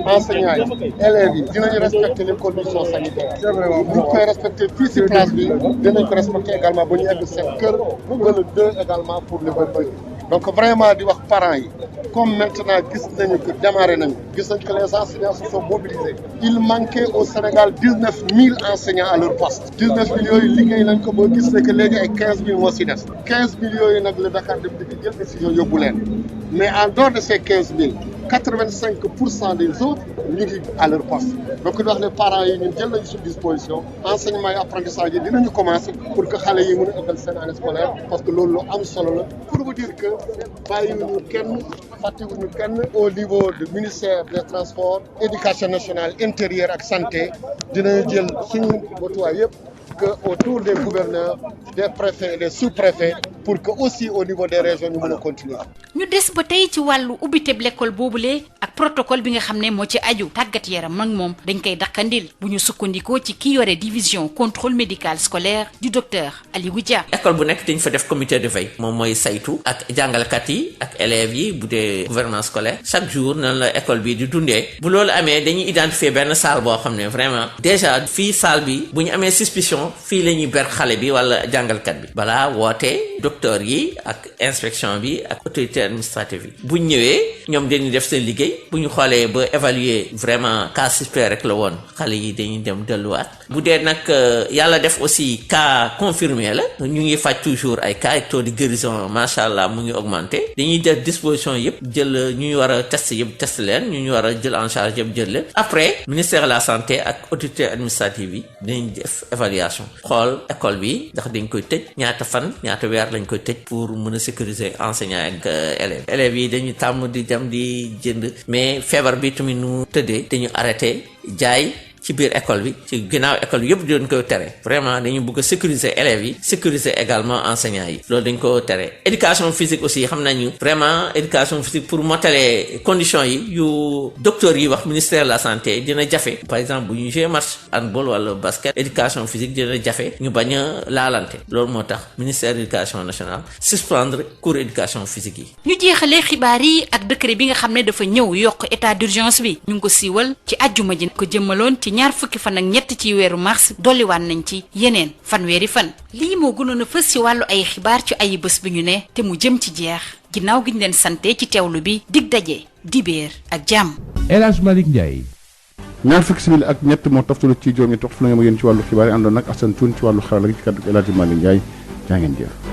enseignants yi élèves yi dinañu respecter les conditions sanitaires ñu koy respecter fii si place bi dinañ ko respecter également ba ñu egg seen kër ba le 2 également pour le 22 donc vraiment di wax parents yi comme maintenant gis nañu que démarré nañu gis nañu que les enseignants se sont mobilisés il manquait au Sénégal 19 000 enseignants à leur poste 19 000 yooyu liggéey nañ ko ba gis ne que léegi ay 15 000 moo si des 15 000 yooyu nag la Dakar Dem Dikk jël décision yóbbu leen mais en dehors de ces 15 000 85% des autres ñu ngi à leur poste donc di wax ne parents yi ñun jël nañu suñu disposition enseignement yi apprentissage yi dinañu commencer pour que xale yi mën a eggal seen année scolaire parce que loolu lu am solo la pour vous dire que bàyyiwuñu kenn fàttewuñu kenn au niveau du ministère des transports éducation nationale intérieur ak santé dinañu jël suñu motuwaay yëpp que autour des gouverneurs des préfets et des sous-préfets pour que aussi au niveau des régions ñu mën a continuer. ñu des ba tey ci wàllu ubbiteb l'école boobule ak protocole bi nga xam ne moo ci aju tàggat yaram mag moom dañ koy dakkandil bu ñu sukkandikoo ci ki yore division contrôle médical scolaire du docteur Aliou Dia. école bu nekk dañ fa def comité de veille moom mooy saytu ak jàngalekat yi ak élèves yi bu dee gouvernement scolaire chaque jour nan la école bi di dundee bu loolu amee dañuy identifier benn salle boo xam ne vraiment déjà fii salle bi bu ñu amee suspicion fii la ñuy ber xale bi wala jàngalkat bi balaa wootee docteur yi ak inspection bi ak autorité administrative yi bu ñu ñëwee ñoom dañuy def seen liggéey bu ñu xoolee ba évaluer vraiment cas suspect rek la woon xale yi dañuy dem delluwaat bu dee nag yàlla def aussi cas confirmé la ñu ngi faj toujours ay cas ak taux de guérison macha allah mu ngi augmenté dañuy def disposition yëpp jël ñu war a test yëpp test leen ñu war a jël en charge yëpp jël leen après ministère de la santé ak autorité administrative yi dinañ def évaluation évaluation xool école bi ndax dañ koy tëj ñaata fan ñaata weer lañ koy tëj pour mën a sécuriser enseignants ak élèves yi dañu tàmm di dem di jënd mais feebar bi tamit nu tëddee dañu arrêté jaay ci biir école bi ci ginnaaw école bi yëpp dañ koy tere vraiment dañu bëgg a sécuriser élèves yi sécuriser également enseignants yi loolu dañ ko tere. éducation physique aussi xam nañu vraiment éducation physique pour mottale conditions yi yu docteur yi wax ministère de la santé dina jafe par exemple bu ñu jouer match handball wala basket éducation physique dina jafe ñu bañ a laalante loolu moo tax ministère de l'éducation nationale suspendre cours éducation physique yi. ñu jeexalee xibaar yi ak décret bi nga xam ne dafa ñëw yokk état d'urgence bi ñu ngi ko siiwal ci àjjuma ji ko jëmmaloon ci ñaar fukki fan ak ñett ci weeru mars dolliwaan nañ ci yeneen fanweeri fan lii moo gënoon a fës ci wàllu ay xibaar ci ay bés bi ñu ne te mu jëm ci jeex ginnaaw gi ñu leen sante ci teewlu bi dig daje dibéer ak jàmm. El Hadj Malick Ndiaye. ñaar fukki simili ak ñett moo toftalu ci juróomi waxtu la nga ma yéen ci wàllu xibaar yi àndoon nag Assane Thioune ci wàllu xarala gi ci kàddu El Hadj Malick Ndiaye jaa ngeen jëf.